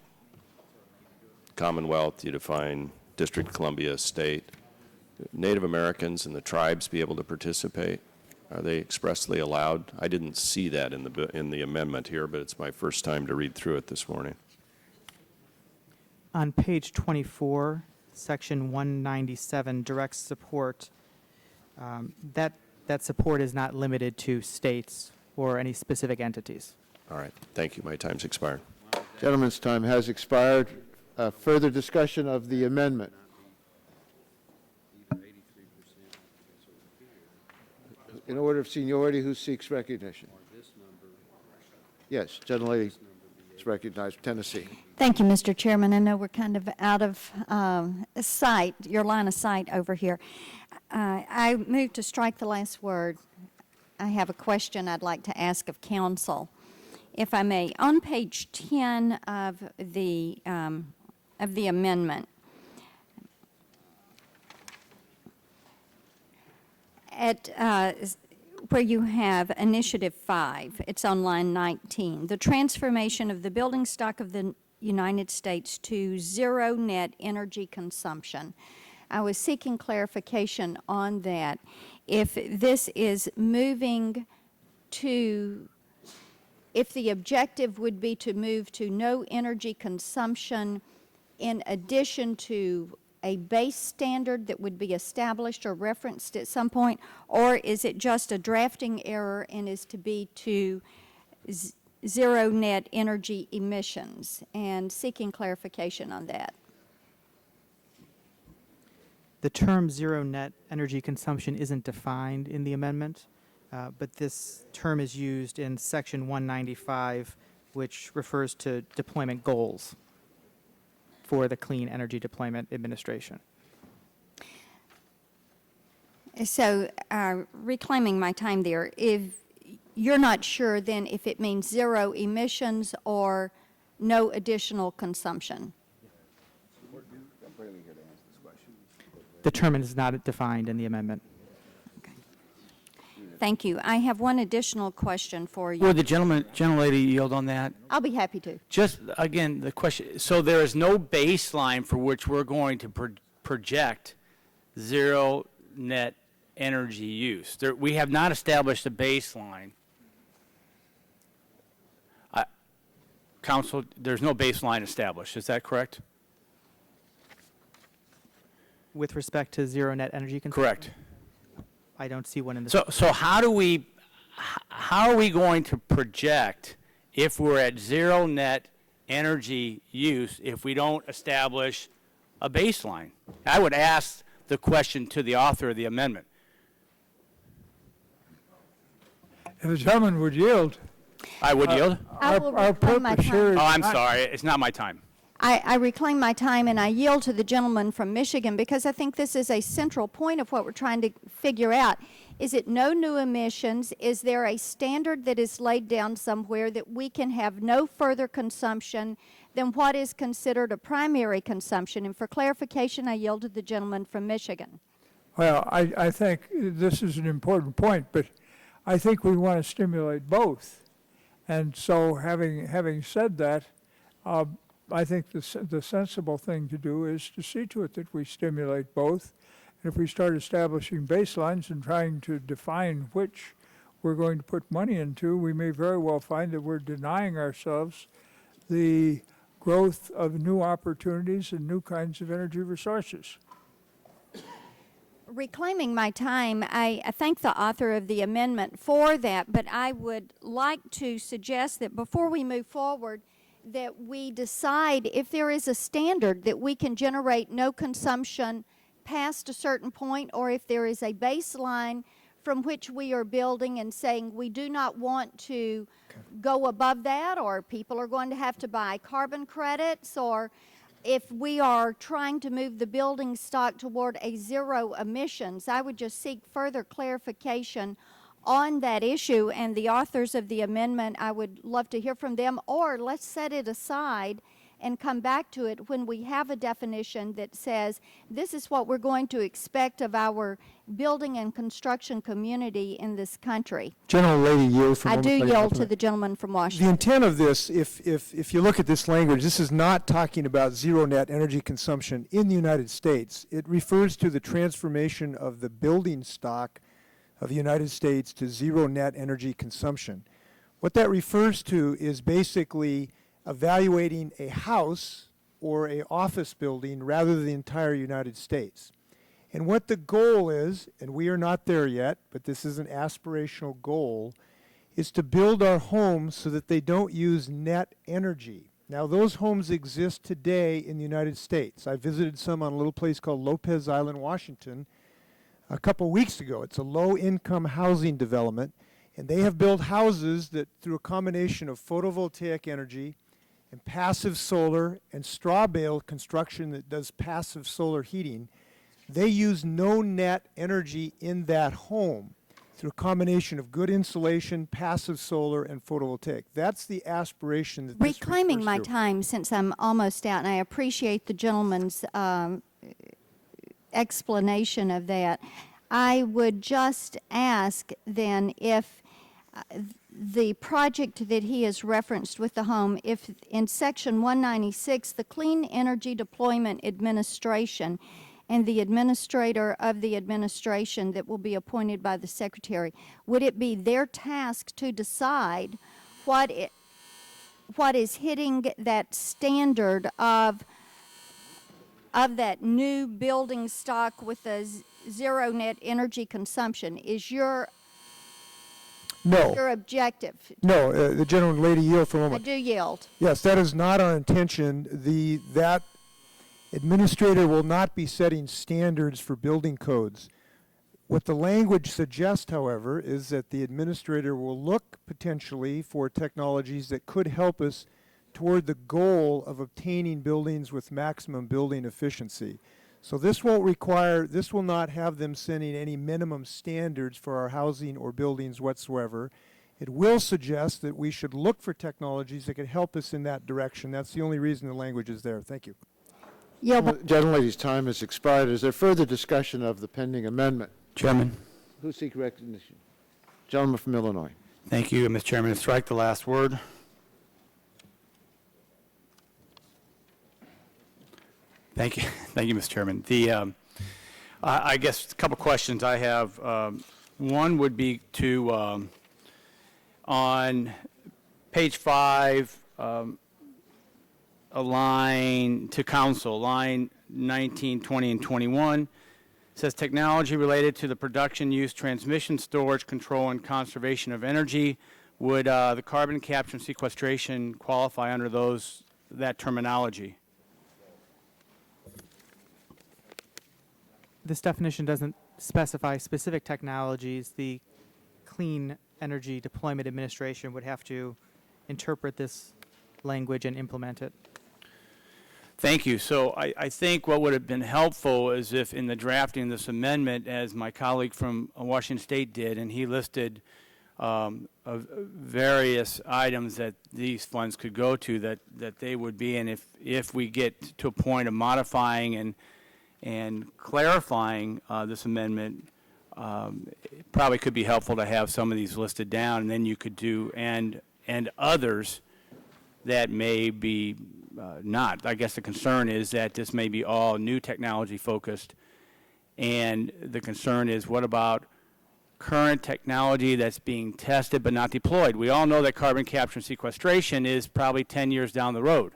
Commonwealth, you define District of Columbia, state. Native Americans and the tribes be able to participate? Are they expressly allowed? I didn't see that in the amendment here, but it's my first time to read through it this morning. On page 24, section 197, direct support, that support is not limited to states or any specific entities. All right. Thank you. My time's expired. Gentleman's time has expired. Further discussion of the amendment. In order of seniority, who seeks recognition? Yes, gentlelady. is recognized. Tennessee. Thank you, Mr. Chairman. I know we're kind of out of sight, your line of sight over here. I move to strike the last word. I have a question I'd like to ask of council, if I may. On page 10 of the amendment, at where you have Initiative 5, it's on line 19, the transformation of the building stock of the United States to zero net energy consumption. I was seeking clarification on that. If this is moving to, if the objective would be to move to no energy consumption in addition to a base standard that would be established or referenced at some point, or is it just a drafting error and is to be to zero net energy emissions? And seeking clarification on that. The term zero net energy consumption isn't defined in the amendment, but this term is used in Section 195, which refers to deployment goals for the Clean Energy Deployment Administration. So, reclaiming my time there, if you're not sure then if it means zero emissions or no additional consumption. The term is not defined in the amendment. Okay. Thank you. I have one additional question for you. Would the gentlelady yield on that? I'll be happy to. Just, again, the question, so there is no baseline for which we're going to project zero net energy use. We have not established a baseline. Council, there's no baseline established. Is that correct? With respect to zero net energy consumption? Correct. I don't see one in the... So how are we going to project if we're at zero net energy use if we don't establish a baseline? I would ask the question to the author of the amendment. If the gentleman would yield. I would yield. Our purpose here is Oh, I'm sorry. It's not my time. I reclaim my time and I yield to the gentleman from Michigan because I think this is a central point of what we're trying to figure out. Is it no new emissions? Is there a standard that is laid down somewhere that we can have no further consumption than what is considered a primary consumption? And for clarification, I yield to the gentleman from Michigan. Well, I think this is an important point, but I think we want to stimulate both. And so having said that, I think the sensible thing to do is to see to it that we stimulate both. And if we start establishing baselines and trying to define which we're going to put money into, we may very well find that we're denying ourselves the growth of new opportunities and new kinds of energy resources. Reclaiming my time, I thank the author of the amendment for that, but I would like to suggest that before we move forward, that we decide if there is a standard that we can generate no consumption past a certain point, or if there is a baseline from which we are building and saying we do not want to go above that, or people are going to have to buy carbon credits, or if we are trying to move the building stock toward a zero emissions. I would just seek further clarification on that issue, and the authors of the amendment, I would love to hear from them, or let's set it aside and come back to it when we have a definition that says this is what we're going to expect of our building and construction community in this country. Gentlelady yield from... I do yield to the gentleman from Washington. The intent of this, if you look at this language, this is not talking about zero net energy consumption in the United States. It refers to the transformation of the building stock of the United States to zero net energy consumption. What that refers to is basically evaluating a house or an office building rather than the entire United States. And what the goal is, and we are not there yet, but this is an aspirational goal, is to build our homes so that they don't use net energy. Now, those homes exist today in the United States. I visited some on a little place called Lopez Island, Washington, a couple weeks ago. It's a low-income housing development, and they have built houses that, through a combination of photovoltaic energy and passive solar and straw bale construction that does passive solar heating, they use no net energy in that home through a combination of good insulation, passive solar, and photovoltaic. That's the aspiration that this Reclaiming my refers to. time since I'm almost out, and I appreciate the gentleman's explanation of that. I would just ask then if the project that he has referenced with the home, if in section 196, the Clean Energy Deployment Administration and the administrator of the administration that will be appointed by the secretary, would it be their task to decide what is hitting that standard of that new building stock with the zero net energy consumption? Is your objective? No, the gentleman, lady, yield for a I moment. do yield. Yes, that is not our intention. That administrator will not be setting standards for building codes. What the language suggests, however, is that the administrator will look potentially for technologies that could help us toward the goal of obtaining buildings with maximum building efficiency. So this will not have them setting any minimum standards for our housing or buildings whatsoever. It will suggest that we should look for technologies that could help us in that direction. That's the only reason the language is there. Thank you. Yeah, Gentlelady's time has expired. Is there further discussion of the pending amendment? Chairman. Who seeks recognition? Gentleman from Illinois. Thank you, Mr. Chairman. Strike the last word. Thank you. Thank you, Mr. Chairman. I guess a couple questions I have. One would be to, on page 5, a line to council, line 19, 20, and 21, says technology related to the production, use, transmission, storage, control, and conservation of energy. Would the carbon capture and sequestration qualify under that terminology? This definition doesn't specify specific technologies. The Clean Energy Deployment Administration would have to interpret this language and implement it. Thank you. So I think what would have been helpful is if in the drafting of this amendment, as my colleague from Washington State did, and he listed various items that these funds could go to, that they would be, and if we get to a point of modifying and clarifying this amendment, it probably could be helpful to have some of these listed down, and then you could do and others that may be not. I guess the concern is that this may be all new technology focused, and the concern is what about current technology that's being tested but not deployed? We all know that carbon capture and sequestration is probably 10 years down the road.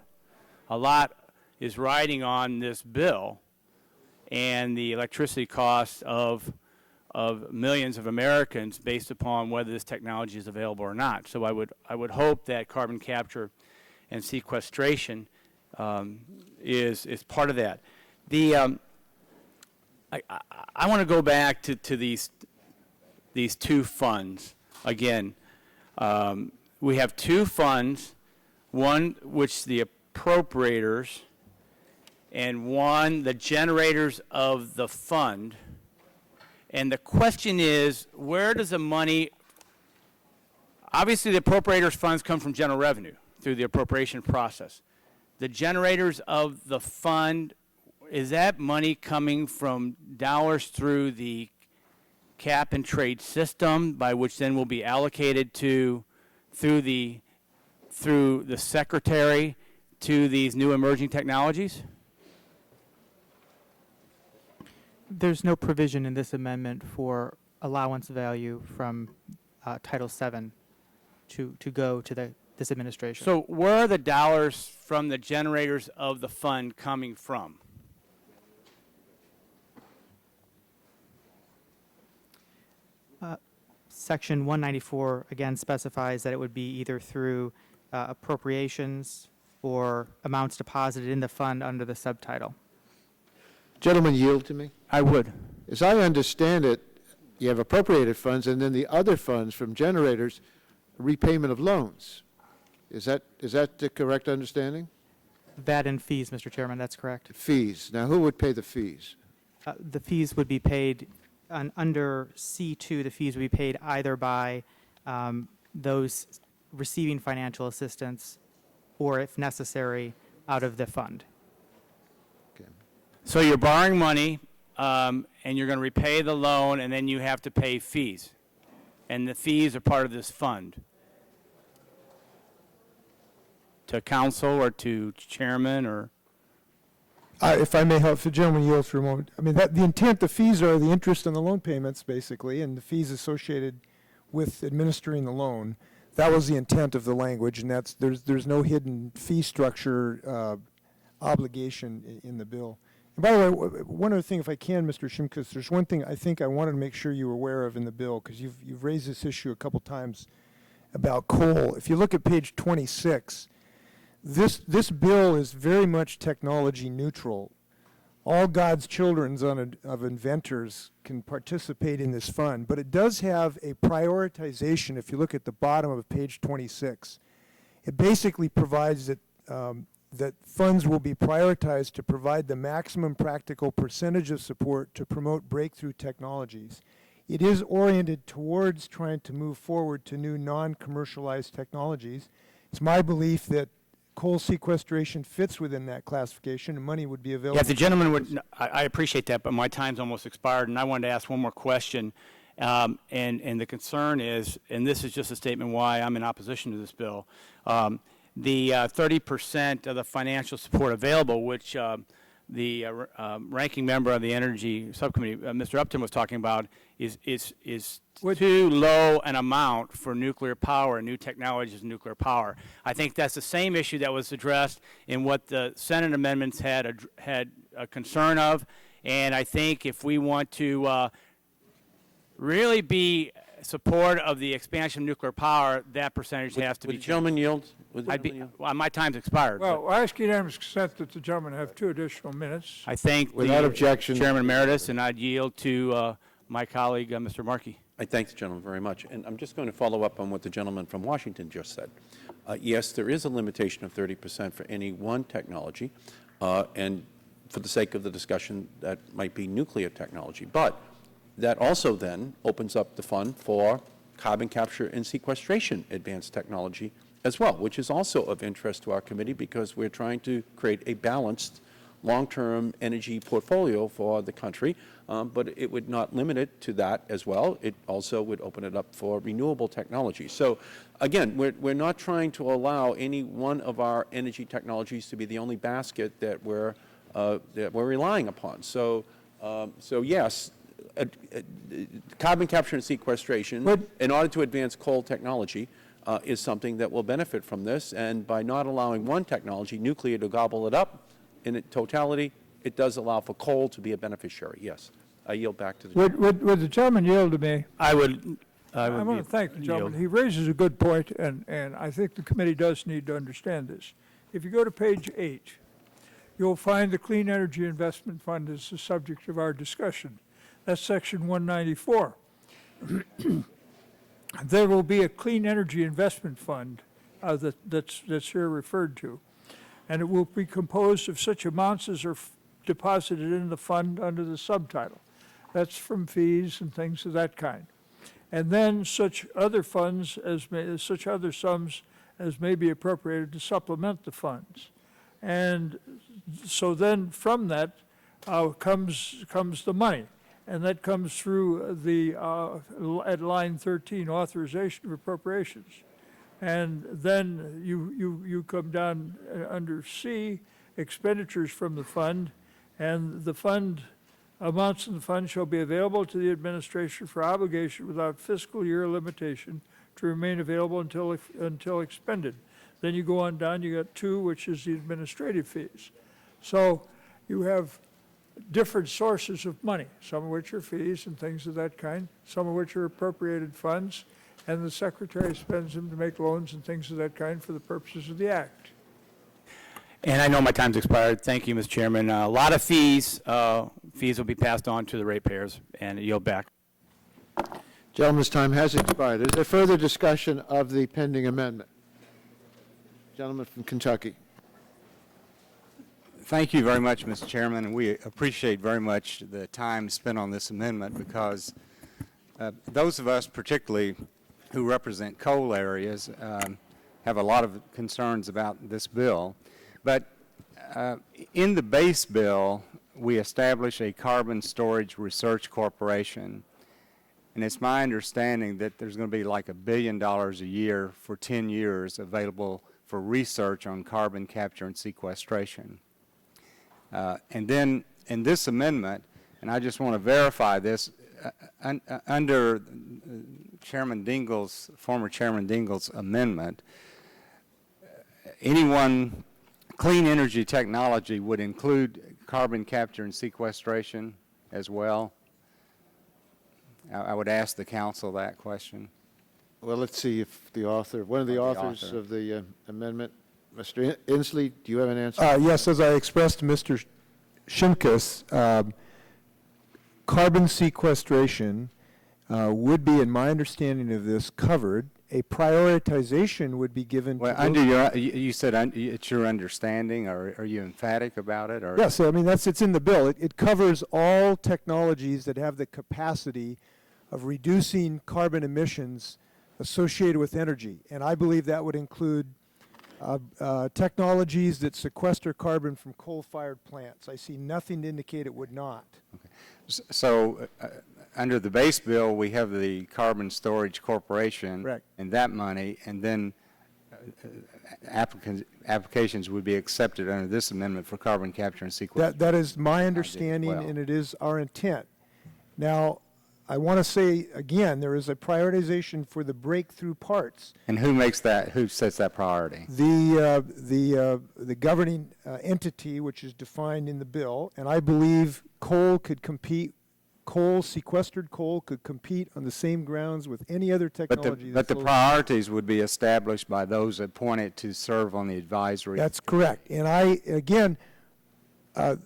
A lot is riding on this bill and the electricity costs of millions of Americans based upon whether this technology is available or not. So I would hope that carbon capture and sequestration is part of that. I want to go back to these two funds again. We have two funds, one which the appropriators, and one the generators of the fund. And the question is, where does the money? Obviously, the appropriators funds come from general revenue through the appropriation process. The generators of the fund, is that money coming from dollars through the cap and trade system, by which then will be allocated through the secretary to these new emerging technologies? There's no provision in this amendment for allowance value from Title VII to go to this administration. So where are the dollars from the generators of the fund coming from? Section 194 again specifies that it would be either through appropriations or amounts deposited in the fund under the subtitle. Gentlemen, yield to me. I would. As I understand it, you have appropriated funds and then the other funds from generators, repayment of loans. Is that the correct understanding? That and fees, Mr. Chairman, that's correct. Fees. Now, who would pay the fees? The fees would be paid under C2. The fees would be paid either by those receiving financial assistance, or if necessary, out of the fund. So you're borrowing money, and you're going to repay the loan, and then you have to pay fees. And the fees are part of this fund. To council or to chairman or? If I may help, if the gentleman yields for a moment. I mean, the intent, the fees are the interest on the loan payments, basically, and the fees associated with administering the loan. That was the intent of the language, and there's no hidden fee structure obligation in the bill. And by the way, one other thing, if I can, Mr. Shimkus, there's one thing I think I wanted to make sure you were aware of in the bill, because you've raised this issue a couple times about coal. If you look at page 26, this bill is very much technology neutral. All God's children of inventors can participate in this fund, but it does have a prioritization. If you look at the bottom of page 26, it basically provides that that funds will be prioritized to provide the maximum practical percentage of support to promote breakthrough technologies. It is oriented towards trying to move forward to new non-commercialized technologies. It's my belief that coal sequestration fits within that classification, and money would be available. Yeah, if the gentleman would, I appreciate that, but my time's almost expired, and I wanted to ask one more question. And the concern is, and this is just a statement why I'm in opposition to this bill, the 30% of the financial support available, which the ranking member of the Energy Subcommittee, Mr. Upton, was talking about, is too low an amount for nuclear power, new technologies in nuclear power. I think that's the same issue that was addressed in what the Senate amendments had a concern of, and I think if we want to really be support of the expansion of nuclear power, that percentage has to be. Would the gentleman yield? Well, my time's expired. Well, I ask unanimous consent that the gentleman have 2 additional minutes. I thank Without objection, Chairman Emeritus, and I'd yield to my colleague, Mr. Markey. I thank the gentleman very much. And I'm just going to follow up on what the gentleman from Washington just said. Yes, there is a limitation of 30% for any one technology, and for the sake of the discussion, that might be nuclear technology. But that also then opens up the fund for carbon capture and sequestration advanced technology as well, which is also of interest to our committee because we're trying to create a balanced long-term energy portfolio for the country, but it would not limit it to that as well. It also would open it up for renewable technology. So again, we're not trying to allow any one of our energy technologies to be the only basket that we're relying upon. So yes, carbon capture and sequestration, in order to advance coal technology, is something that will benefit from this. And by not allowing one technology, nuclear, to gobble it up in totality, it does allow for coal to be a beneficiary. Yes. I yield back to the gentleman. Would the gentleman yield to me? I would. I want to thank the gentleman. He raises a good point, and I think the committee does need to understand this. If you go to page 8, you'll find the Clean Energy Investment Fund is the subject of our discussion. That's section 194. There will be a Clean Energy Investment Fund that's here referred to, and it will be composed of such amounts as are deposited in the fund under the subtitle. That's from fees and things of that kind. And then such other funds such other sums as may be appropriated to supplement the funds. And so then from that comes the money. And that comes through at line 13, authorization of appropriations. And then you come down under C, expenditures from the fund, and the fund, amounts in the fund shall be available to the administration for obligation without fiscal year limitation to remain available until expended. Then you go on down, you got 2, which is the administrative fees. So you have different sources of money, some of which are fees and things of that kind, some of which are appropriated funds, and the Secretary spends them to make loans and things of that kind for the purposes of the Act. And I know my time's expired. Thank you, Mr. Chairman. A lot of fees. Fees will be passed on to the ratepayers, and yield back. Gentleman's time has expired. Is there further discussion of the pending amendment? Gentleman from Kentucky. Thank you very much, Mr. Chairman, and we appreciate very much the time spent on this amendment because those of us particularly who represent coal areas have a lot of concerns about this bill. But in the base bill, we establish a carbon storage research corporation. And it's my understanding that there's going to be like $1 billion a year for 10 years available for research on carbon capture and sequestration. And then in this amendment, and I just want to verify this, under Chairman Dingell's, former Chairman Dingell's amendment, clean energy technology would include carbon capture and sequestration as well. I would ask the council that question. Well, let's see if the author, one of the authors of the amendment, Mr. Inslee, do you have an answer? Yes, as I expressed to Mr. Shimkus, carbon sequestration would be, in my understanding of this, covered. A prioritization would be given well, to under your, you said it's your understanding, or are you emphatic about it? Or? Yes, I mean, it's in the bill. It covers all technologies that have the capacity of reducing carbon emissions associated with energy. And I believe that would include technologies that sequester carbon from coal-fired plants. I see nothing to indicate it would not. Okay. So under the base bill, we have the Carbon Storage Corporation. Correct. And that money, and then applications would be accepted under this amendment for carbon capture and sequestration. That is my understanding, and it is our intent. Now, I want to say again, there is a prioritization for the breakthrough parts. And who makes that? Who sets that priority? The governing entity, which is defined in the bill, and I believe coal could compete. Sequestered coal could compete on the same grounds with any other technology. But the priorities would be established by those appointed to serve on the advisory. That's correct. And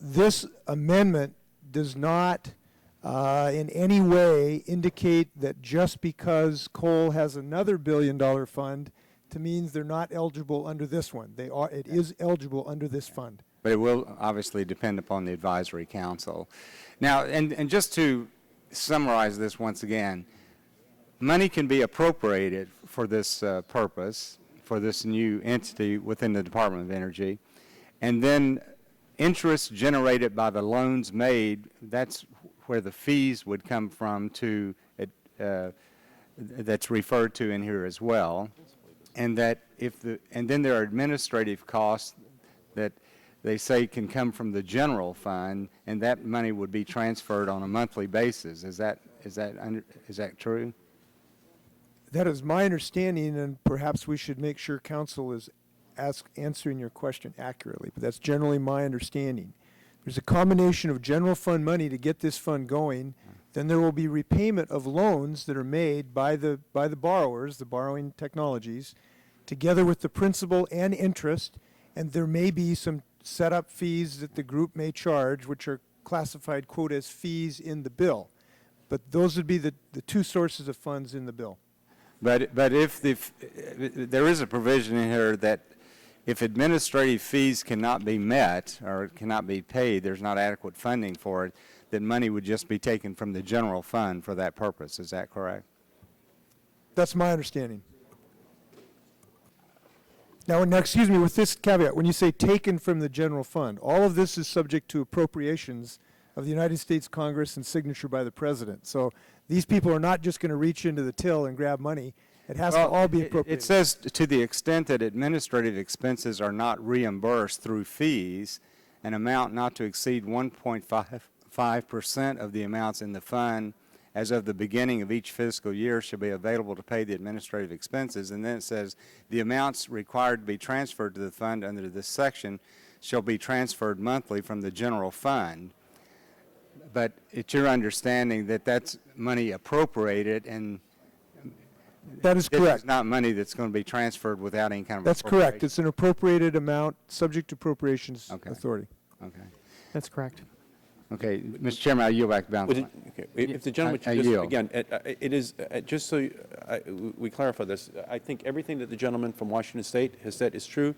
this amendment does not in any way indicate that just because coal has another $1 billion fund means they're not eligible under this one. They are. It is eligible under this fund. But it will obviously depend upon the advisory council. Now, and just to summarize this once again, money can be appropriated for this purpose, for this new entity within the Department of Energy, and then interest generated by the loans made, that's where the fees would come from to, that's referred to in here as well, and that and then there are administrative costs that they say can come from the general fund, and that money would be transferred on a monthly basis. Is that true? That is my understanding, and perhaps we should make sure council is answering your question accurately. But that's generally my understanding. There's a combination of general fund money to get this fund going. Then there will be repayment of loans that are made by the borrowers, the borrowing technologies, together with the principal and interest, and there may be some setup fees that the group may charge, which are classified, quote, as fees in the bill. But those would be the two sources of funds in the bill. But if there is a provision in here that if administrative fees cannot be met or cannot be paid, there's not adequate funding for it, then money would just be taken from the general fund for that purpose. Is that correct? That's my understanding. Now, excuse me, with this caveat, when you say taken from the general fund, all of this is subject to appropriations of the United States Congress and signature by the President. So these people are not just going to reach into the till and grab money. It has to all be appropriated. It says to the extent that administrative expenses are not reimbursed through fees, an amount not to exceed 1.5% of the amounts in the fund as of the beginning of each fiscal year shall be available to pay the administrative expenses. And then it says the amounts required to be transferred to the fund under this section shall be transferred monthly from the general fund. But it's your understanding that that's money appropriated, and that is correct. It's not money that's going to be transferred without any kind of That's correct. It's an appropriated amount subject to appropriations authority. Okay. That's correct. Okay, Mr. Chairman, I yield back the balance. Okay. If the gentleman I just, yield. again, it is, just so we clarify this, I think everything that the gentleman from Washington State has said is true.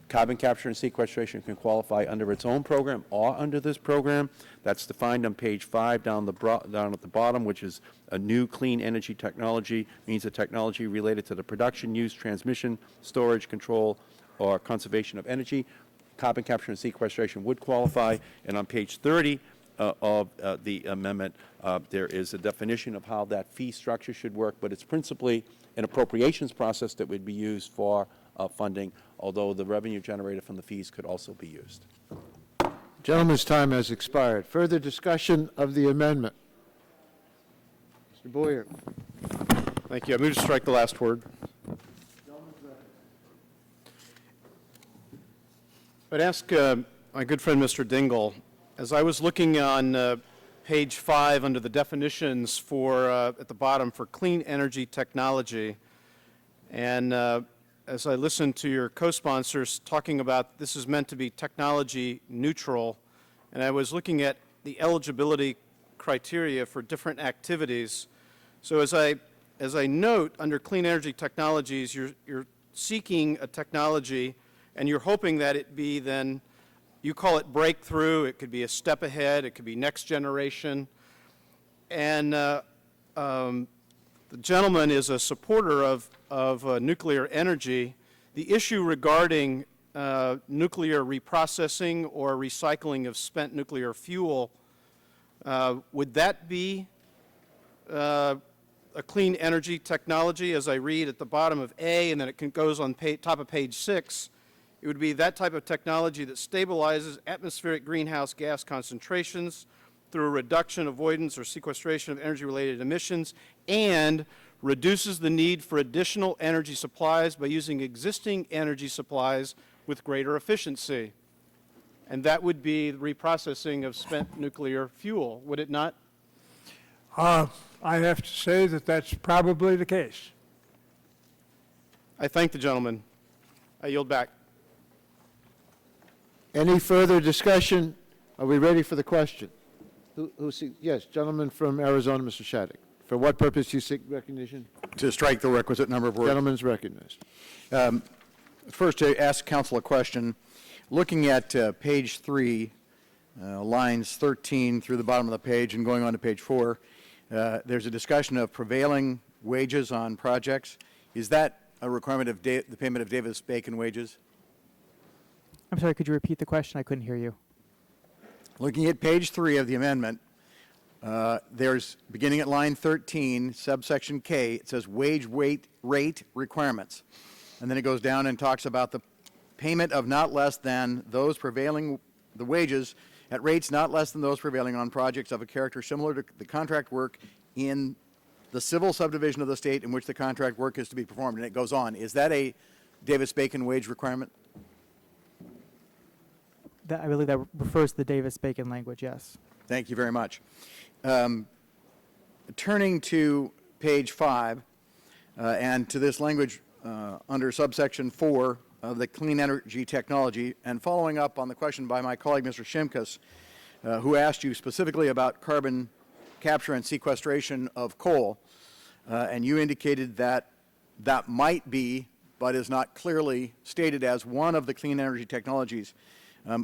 Carbon capture and sequestration can qualify under its own program or under this program. That's defined on page 5 down at the bottom, which is a new clean energy technology, means a technology related to the production, use, transmission, storage, control, or conservation of energy. Carbon capture and sequestration would qualify. And on page 30 of the amendment, there is a definition of how that fee structure should work, but it's principally an appropriations process that would be used for funding, although the revenue generated from the fees could also be used. Gentleman's time has expired. Further discussion of the amendment? Mr. Boyer. Thank you. I move to strike the last word. I'd ask my good friend Mr. Dingell, as I was looking on page 5 under the definitions for at the bottom for clean energy technology, and as I listened to your co-sponsors talking about this is meant to be technology neutral, and I was looking at the eligibility criteria for different activities. So as I note under clean energy technologies, you're seeking a technology and you're hoping that it be then, you call it breakthrough, it could be a step ahead, it could be next generation. And the gentleman is a supporter of nuclear energy. The issue regarding nuclear reprocessing or recycling of spent nuclear fuel, would that be a clean energy technology? As I read at the bottom of A, and then it goes on top of page 6, it would be that type of technology that stabilizes atmospheric greenhouse gas concentrations through a reduction, avoidance, or sequestration of energy-related emissions, and reduces the need for additional energy supplies by using existing energy supplies with greater efficiency. And that would be the reprocessing of spent nuclear fuel, would it not? I have to say that that's probably the case. I thank the gentleman. I yield back. Any further discussion? Are we ready for the question? Yes, gentleman from Arizona, Mr. Shattuck. For what purpose do you seek recognition? To strike the requisite number of words. Gentleman's recognized. First, to ask counsel a question. Looking at page 3, lines 13 through the bottom of the page and going on to page 4, there's a discussion of prevailing wages on projects. Is that a requirement of the payment of Davis-Bacon wages? I'm sorry, could you repeat the question? I couldn't hear you. Looking at page 3 of the amendment, there's, beginning at line 13, subsection K, it says wage rate requirements. And then it goes down and talks about the payment of not less than those prevailing, the wages at rates not less than those prevailing on projects of a character similar to the contract work in the civil subdivision of the state in which the contract work is to be performed. And it goes on. Is that a Davis-Bacon wage requirement? I believe that refers to the Davis-Bacon language, yes. Thank you very much. Turning to page 5 and to this language under subsection 4 of the clean energy technology, and following up on the question by my colleague, Mr. Shimkus, who asked you specifically about carbon capture and sequestration of coal, and you indicated that that might be, but is not clearly stated as one of the clean energy technologies.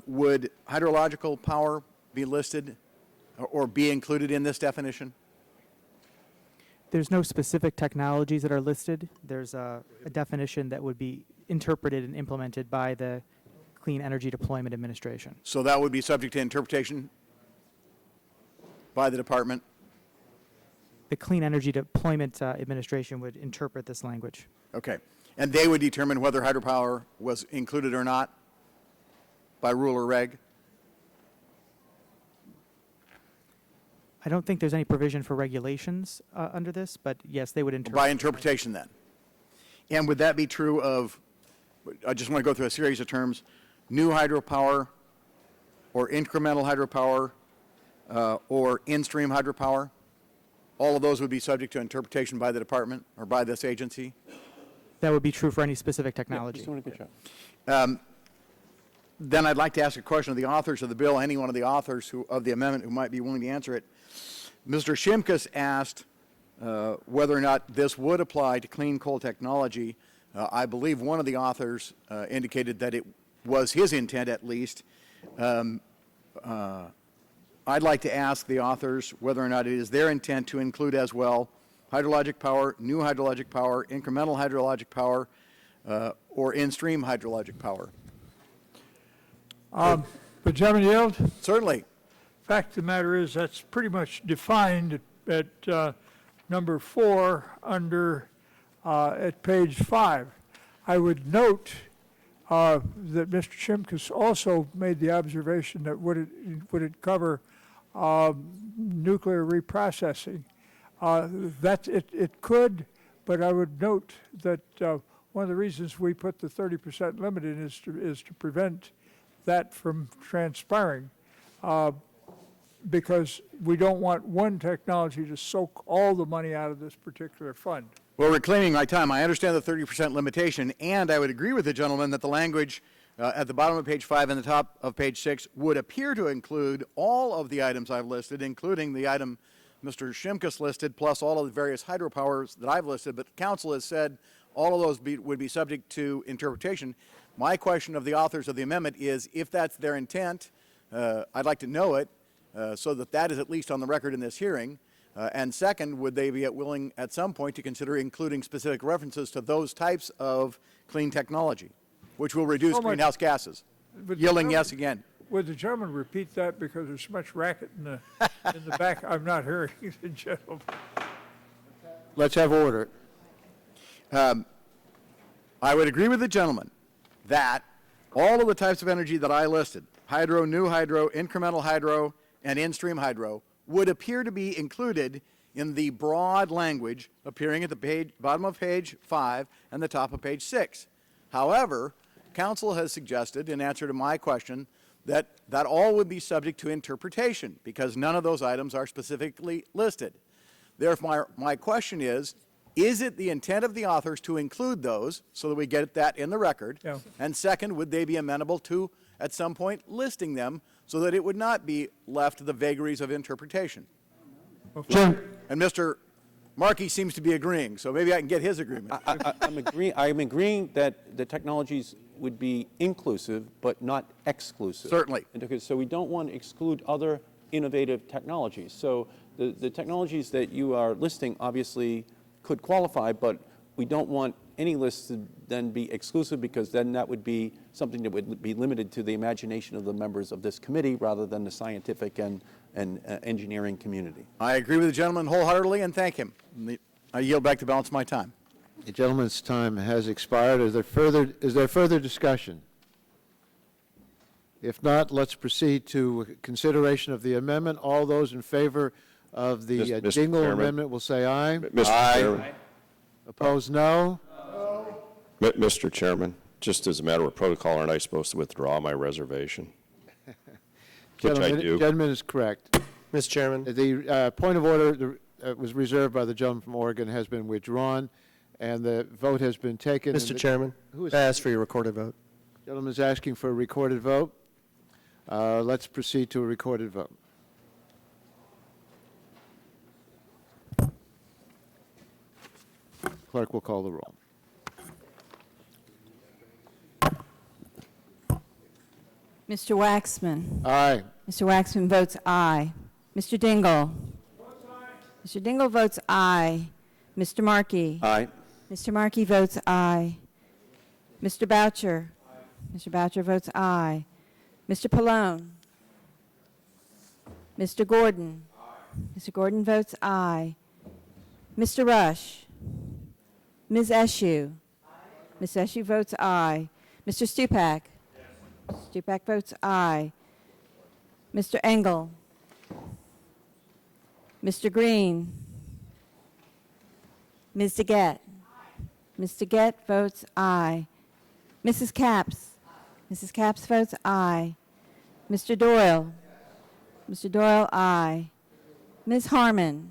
Would hydrological power be listed or be included in this definition? There's no specific technologies that are listed. There's a definition that would be interpreted and implemented by the Clean Energy Deployment Administration. So that would be subject to interpretation by the department? The Clean Energy Deployment Administration would interpret this language. Okay. And they would determine whether hydropower was included or not by rule or reg? I don't think there's any provision for regulations under this, but yes, they would interpret. By interpretation then. And would that be true of, I just want to go through a series of terms, new hydropower or incremental hydropower or in-stream hydropower? All of those would be subject to interpretation by the department or by this agency? That would be true for any specific technology. Yeah, just doing a good job. then I'd like to ask a question of the authors of the bill, any one of the authors of the amendment who might be willing to answer it. Mr. Shimkus asked whether or not this would apply to clean coal technology. I believe one of the authors indicated that it was his intent, at least. I'd like to ask the authors whether or not it is their intent to include as well hydrologic power, new hydrologic power, incremental hydrologic power, or in-stream hydrologic power. But gentleman yield? Certainly. Fact of the matter is that's pretty much defined at number 4 under at page 5. I would note that Mr. Shimkus also made the observation that would it cover nuclear reprocessing? It could, but I would note that one of the reasons we put the 30% limit in is to prevent that from transpiring, because we don't want one technology to soak all the money out of this particular fund. Well, reclaiming my time, I understand the 30% limitation, and I would agree with the gentleman that the language at the bottom of page 5 and the top of page 6 would appear to include all of the items I've listed, including the item Mr. Shimkus listed, plus all of the various hydropowers that I've listed, but council has said all of those would be subject to interpretation. My question of the authors of the amendment is, if that's their intent, I'd like to know it, so that that is at least on the record in this hearing. And second, would they be willing at some point to consider including specific references to those types of clean technology, which will reduce greenhouse gases? Yielding yes again. Would the gentleman repeat that, because there's so much racket in the back? I'm not hearing the gentleman. Let's have order. I would agree with the gentleman that all of the types of energy that I listed, hydro, new hydro, incremental hydro, and in-stream hydro, would appear to be included in the broad language appearing at the bottom of page 5 and the top of page 6. However, council has suggested, in answer to my question, that all would be subject to interpretation because none of those items are specifically listed. Therefore, my question is it the intent of the authors to include those so that we get that in the record? Yeah. And second, would they be amenable to, at some point, listing them so that it would not be left to the vagaries of interpretation? Okay. And Mr. Markey seems to be agreeing, so maybe I can get his agreement. I'm agreeing that the technologies would be inclusive but not exclusive. Certainly. So we don't want to exclude other innovative technologies. So the technologies that you are listing obviously could qualify, but we don't want any list to then be exclusive, because then that would be something that would be limited to the imagination of the members of this committee rather than the scientific and engineering community. I agree with the gentleman wholeheartedly and thank him. I yield back the balance of my time. The gentleman's time has expired. Is there further discussion? If not, let's proceed to consideration of the amendment. All those in favor of the Mr. Dingle Chairman. amendment will say aye. Mr. Chairman. Opposed, no. Mr. Chairman, just as a matter of protocol, aren't I supposed to withdraw my reservation? Which I do. Gentleman is correct. Mr. Chairman. The point of order was reserved by the gentleman from Oregon has been withdrawn, and the vote has been taken. Mr. Chairman, I ask for your recorded vote. Gentleman is asking for a recorded vote. Let's proceed to a recorded vote. Clerk will call the roll. Mr. Waxman. Aye. Mr. Waxman votes aye. Mr. Dingle. Mr. Dingle votes aye. Mr. Markey. Aye. Mr. Markey votes aye. Mr. Boucher. Mr. Boucher votes aye. Mr. Pallone. Mr. Gordon. Mr. Gordon votes aye. Mr. Rush. Ms. Eshue. Ms. Eshue votes aye. Mr. Stupak. Stupak votes aye. Mr. Engel. Mr. Green. Ms. DeGette. Ms. DeGette votes aye. Mrs. Capps. Mrs. Capps votes aye. Mr. Doyle. Mr. Doyle, aye. Ms. Harmon.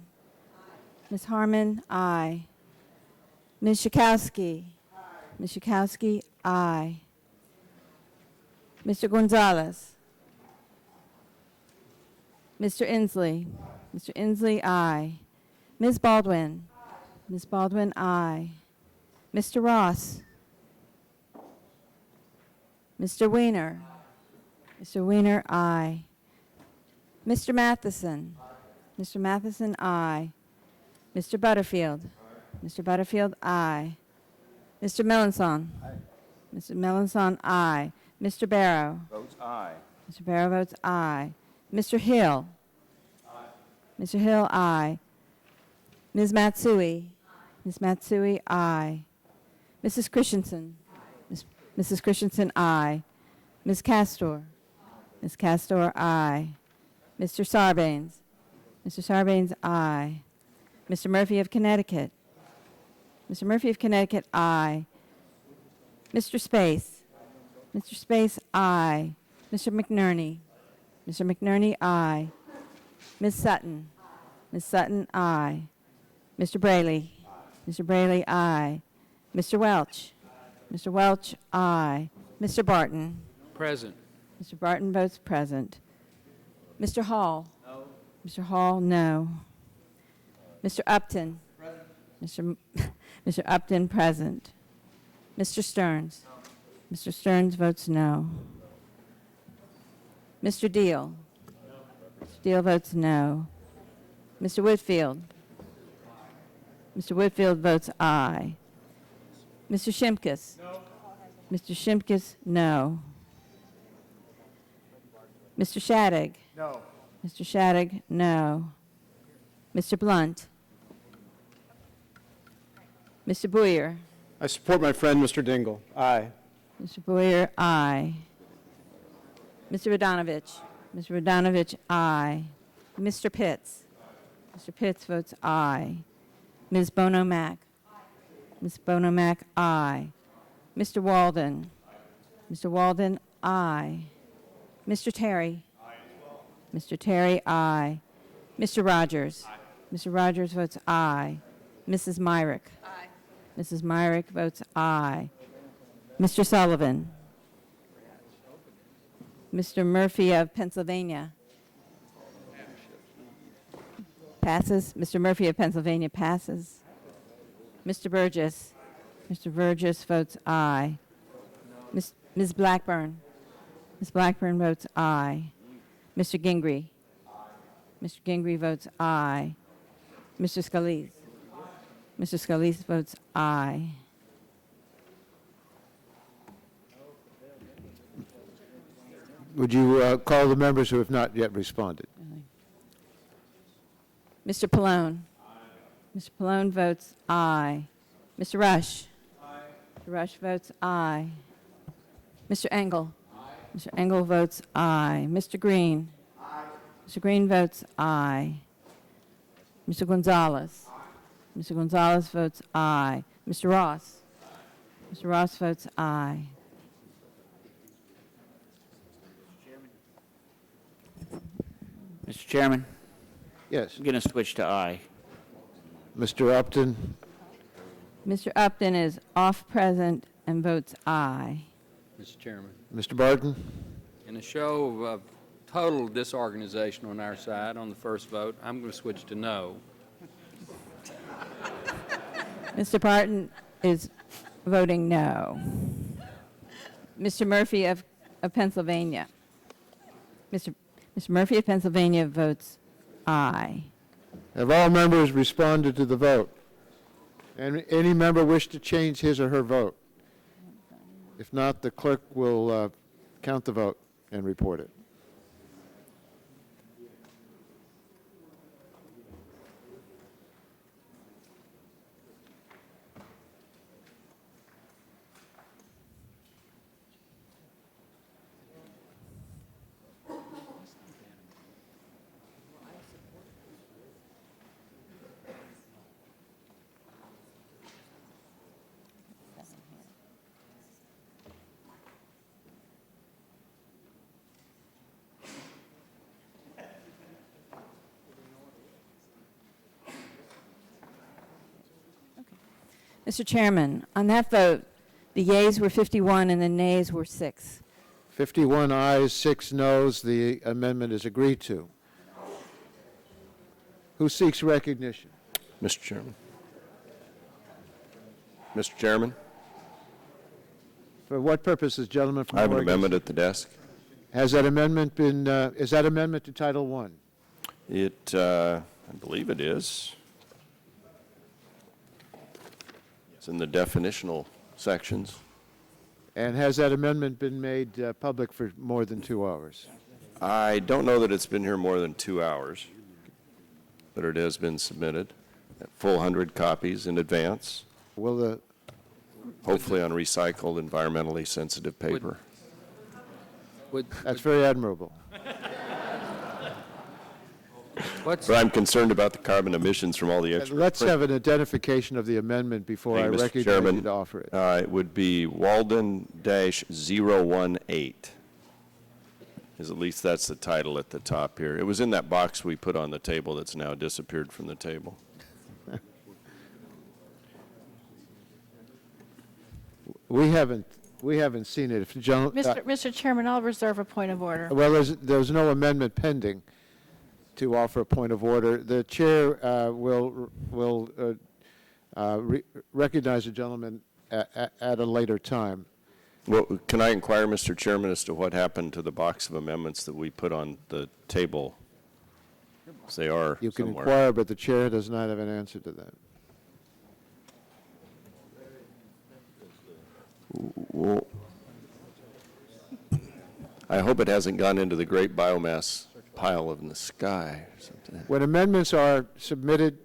Ms. Harmon, aye. Ms. Schakowsky. Ms. Schakowsky, aye. Mr. Gonzalez. Mr. Inslee. Mr. Inslee, aye. Ms. Baldwin. Ms. Baldwin, aye. Mr. Ross. Mr. Weiner. Mr. Weiner, aye. Mr. Matheson. Mr. Matheson, aye. Mr. Butterfield. Mr. Butterfield, aye. Mr. Melanson. Mr. Melanson, aye. Mr. Barrow. Votes aye. Mr. Barrow votes aye. Mr. Hill. Mr. Hill, aye. Ms. Matsui. Ms. Matsui, aye. Mrs. Christensen. Mrs. Christensen, aye. Ms. Castor. Ms. Castor, aye. Mr. Sarbanes. Mr. Sarbanes, aye. Mr. Murphy of Connecticut. Mr. Murphy of Connecticut, aye. Mr. Space. Mr. Space, aye. Mr. McNerney. Mr. McNerney, aye. Ms. Sutton. Ms. Sutton, aye. Mr. Braley. Mr. Braley, aye. Mr. Welch. Mr. Welch, aye. Mr. Barton. Present. Mr. Barton votes present. Mr. Hall. No. Mr. Hall, no. Mr. Upton. Present. Mr. Upton, present. Mr. Stearns. No. Mr. Stearns votes no. Mr. Deal. No. Mr. Deal votes no. Mr. Whitfield. Mr. Whitfield votes aye. Mr. Shimkus. No. Mr. Shimkus, no. Mr. Shadegg. No. Mr. Shadegg, no. Mr. Blunt. Mr. Boyer. I support my friend, Mr. Dingle. Aye. Mr. Boyer, aye. Mr. Radonovich. Mr. Radonovich, aye. Mr. Pitts. Mr. Pitts votes aye. Ms. Bono-Mack. Ms. Bono-Mack, aye. Mr. Walden. Mr. Walden, aye. Mr. Terry. Mr. Terry, aye. Mr. Rogers. Mr. Rogers votes aye. Mrs. Myrick. Aye. Mrs. Myrick votes aye. Mr. Sullivan. Mr. Murphy of Pennsylvania. Passes. Mr. Murphy of Pennsylvania passes. Mr. Burgess. Mr. Burgess votes aye. Ms. Blackburn. Ms. Blackburn votes aye. Mr. Gingrey. Mr. Gingrey votes aye. Mr. Scalise. Mr. Scalise votes aye. Would you call the members who have not yet responded? Mr. Pallone. Mr. Pallone votes aye. Mr. Rush. Mr. Rush votes aye. Mr. Engel. Mr. Engel votes aye. Mr. Green. Mr. Green votes aye. Mr. Gonzalez. Mr. Gonzalez votes aye. Mr. Ross. Mr. Ross votes aye. Mr. Chairman? Yes. I'm going to switch to aye. Mr. Upton? Mr. Upton is off present and votes aye. Mr. Chairman. Mr. Barton? In a show of total disorganization on our side on the first vote, I'm going to switch to no. Mr. Barton is voting no. Mr. Murphy of Pennsylvania. Mr. Murphy of Pennsylvania votes aye. Have all members responded to the vote? And any member wish to change his or her vote? If not, the clerk will count the vote and report it. Mr. Chairman, on that vote, the yeas were 51 and the nays were 6. 51 ayes, 6 noes. The amendment is agreed to. Who seeks recognition? Mr. Chairman. Mr. Chairman, For what purposes, gentlemen from I have an Oregon? amendment at the desk. Has that amendment been, is that amendment to Title I? I believe it is. It's in the definitional sections. And has that amendment been made public for more than 2 hours? I don't know that it's been here more than 2 hours, but it has been submitted, a full 100 copies in advance. Will the hopefully on recycled, environmentally sensitive paper. That's very admirable. But I'm concerned about the carbon emissions from all the extra. Let's have an identification of the amendment before I recognize you to offer it. It would be Walden-018. At least that's the title at the top here. It was in that box we put on the table that's now disappeared from the table. We haven't seen it. If Mr. Chairman, I'll reserve a point of order. Well, there's no amendment pending to offer a point of order. The chair will recognize the gentleman at a later time. Well, can I inquire, Mr. Chairman, as to what happened to the box of amendments that we put on the table? They are You can somewhere. inquire, but the chair does not have an answer to that. Well, I hope it hasn't gone into the great biomass pile in the sky or something. When amendments are submitted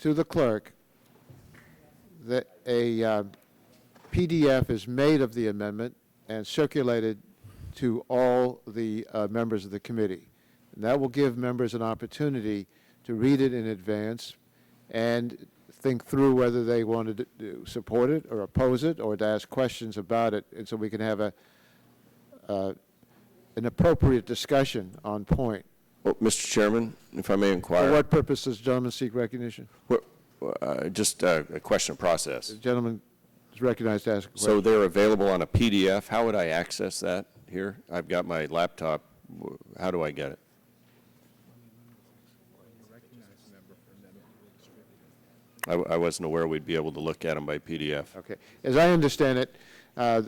to the clerk, a PDF is made of the amendment and circulated to all the members of the committee. And that will give members an opportunity to read it in advance and think through whether they wanted to support it or oppose it or to ask questions about it, and so we can have an appropriate discussion on point. Well, Mr. Chairman, if I may inquire. For what purpose does the gentleman seek recognition? Just a question of process. The gentleman is recognized to ask a question. So they're available on a PDF. How would I access that here? I've got my laptop. How do I get it? I wasn't aware we'd be able to look at them by PDF. Okay. As I understand it,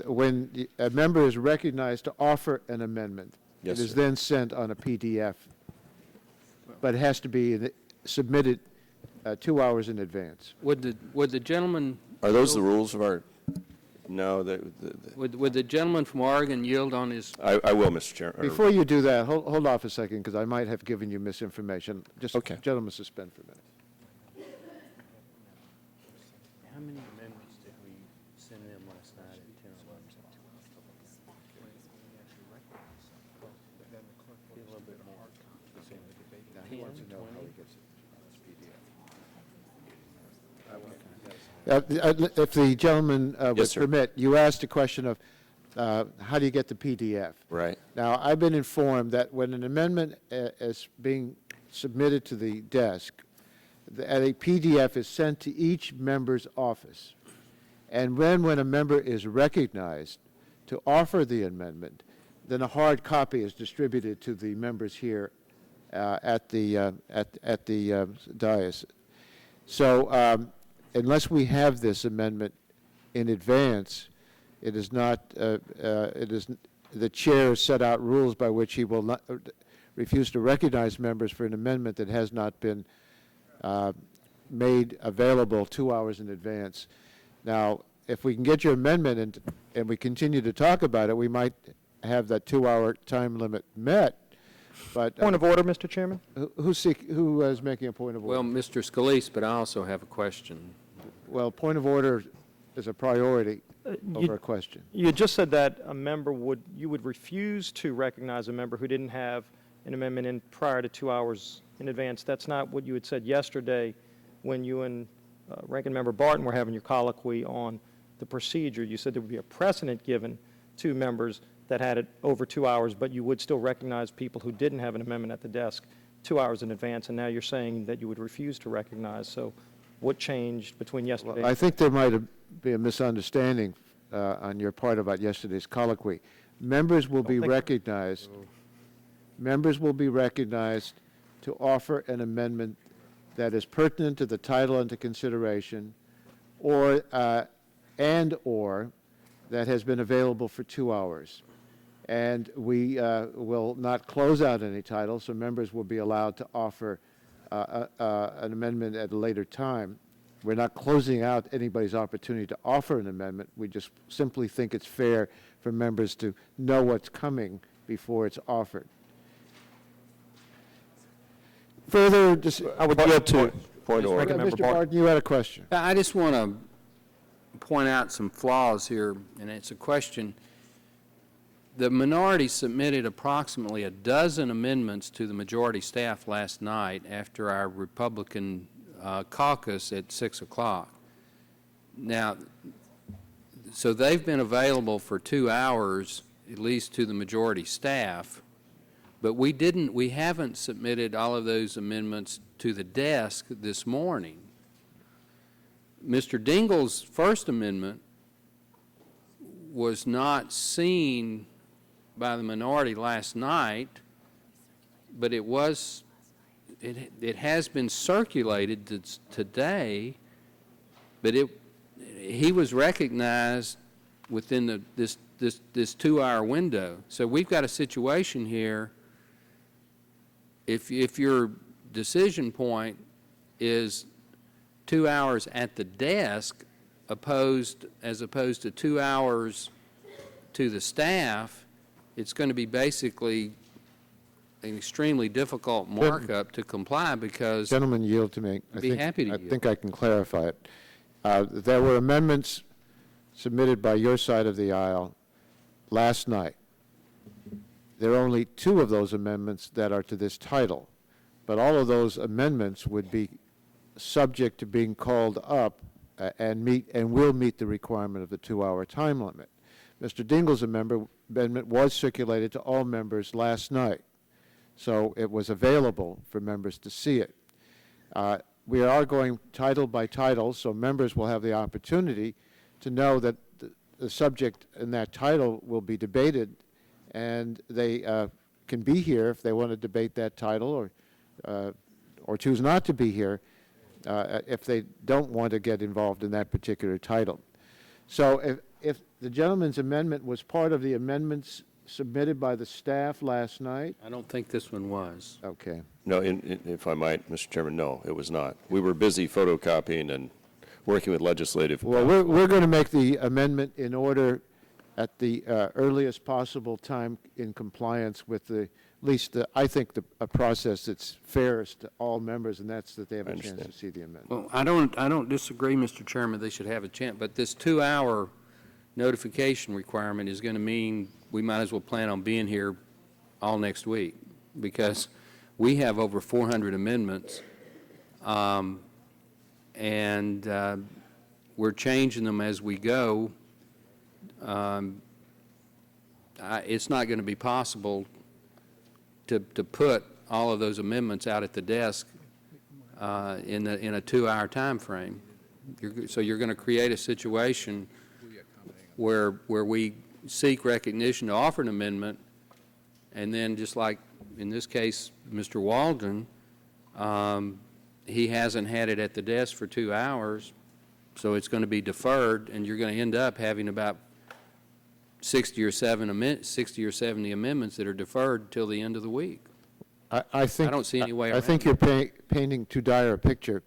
when a member is recognized to offer an amendment, Yes, it is sir. then sent on a PDF, but it has to be submitted 2 hours in advance. Would the gentleman... Are those the rules of our... No. Would the gentleman from Oregon yield on his... I will, Mr. Chair. Before you do that, hold off a second, because I might have given you misinformation. Just, Okay. Gentlemen, suspend for a minute. How many amendments did we send in last night at 10 or 11? A little bit more. If the gentleman would Yes, sir. permit, you asked a question of how do you get the PDF? Right. Now, I've been informed that when an amendment is being submitted to the desk, a PDF is sent to each member's office. And when a member is recognized to offer the amendment, then a hard copy is distributed to the members here at the dais. So unless we have this amendment in advance, it is not, the chair has set out rules by which he will not refuse to recognize members for an amendment that has not been made available 2 hours in advance. Now, if we can get your amendment and we continue to talk about it, we might have that 2-hour time limit met. But Point of order, Mr. Chairman? Who is making a point of order? Well, Mr. Scalise, but I also have a question. Well, point of order is a priority over a question. You just said that a member you would refuse to recognize a member who didn't have an amendment in prior to 2 hours in advance. That's not what you had said yesterday when you and Ranking Member Barton were having your colloquy on the procedure. You said there would be a precedent given to members that had it over 2 hours, but you would still recognize people who didn't have an amendment at the desk 2 hours in advance, and now you're saying that you would refuse to recognize. So what changed between yesterday? I think there might be a misunderstanding on your part about yesterday's colloquy. Members will be recognized. Members will be recognized to offer an amendment that is pertinent to the title under consideration, or or that has been available for 2 hours. And we will not close out any title, so members will be allowed to offer an amendment at a later time. We're not closing out anybody's opportunity to offer an amendment. We just simply think it's fair for members to know what's coming before it's offered. Further, I would yield to point of order. Mr. Barton, you had a question. I just want to point out some flaws here, and it's a question. The minority submitted approximately a dozen amendments to the majority staff last night after our Republican caucus at 6 o'clock. Now, so they've been available for 2 hours, at least to the majority staff, but we haven't submitted all of those amendments to the desk this morning. Mr. Dingell's first amendment was not seen by the minority last night, but it has been circulated today, but he was recognized within this 2-hour window. So we've got a situation here. If your decision point is 2 hours at the desk as opposed to 2 hours to the staff, it's going to be basically an extremely difficult markup to comply because... Gentlemen, yield to me. I'd be happy to yield. I think I can clarify it. There were amendments submitted by your side of the aisle last night. There are only 2 of those amendments that are to this title, but all of those amendments would be subject to being called up and will meet the requirement of the 2-hour time limit. Mr. Dingell's amendment was circulated to all members last night, so it was available for members to see it. We are going title by title, so members will have the opportunity to know that the subject in that title will be debated, and they can be here if they want to debate that title, or choose not to be here if they don't want to get involved in that particular title. So if the gentleman's amendment was part of the amendments submitted by the staff last night? I don't think this one was. Okay. No, if I might, Mr. Chairman, no, it was not. We were busy photocopying and working with legislative. Well, we're going to make the amendment in order at the earliest possible time in compliance with I think a process that's fairest to all members, and that's that they have a chance to see the amendment. Well, I don't disagree, Mr. Chairman, they should have a chance, but this 2-hour notification requirement is going to mean we might as well plan on being here all next week, because we have over 400 amendments, and we're changing them as we go. It's not going to be possible to put all of those amendments out at the desk in a 2-hour time frame. So you're going to create a situation where we seek recognition to offer an amendment, and then just like in this case, Mr. Walden, he hasn't had it at the desk for 2 hours, so it's going to be deferred, and you're going to end up having about 60 or 70 amendments that are deferred till the end of the week. I don't see any way around I think you're painting too dire a picture.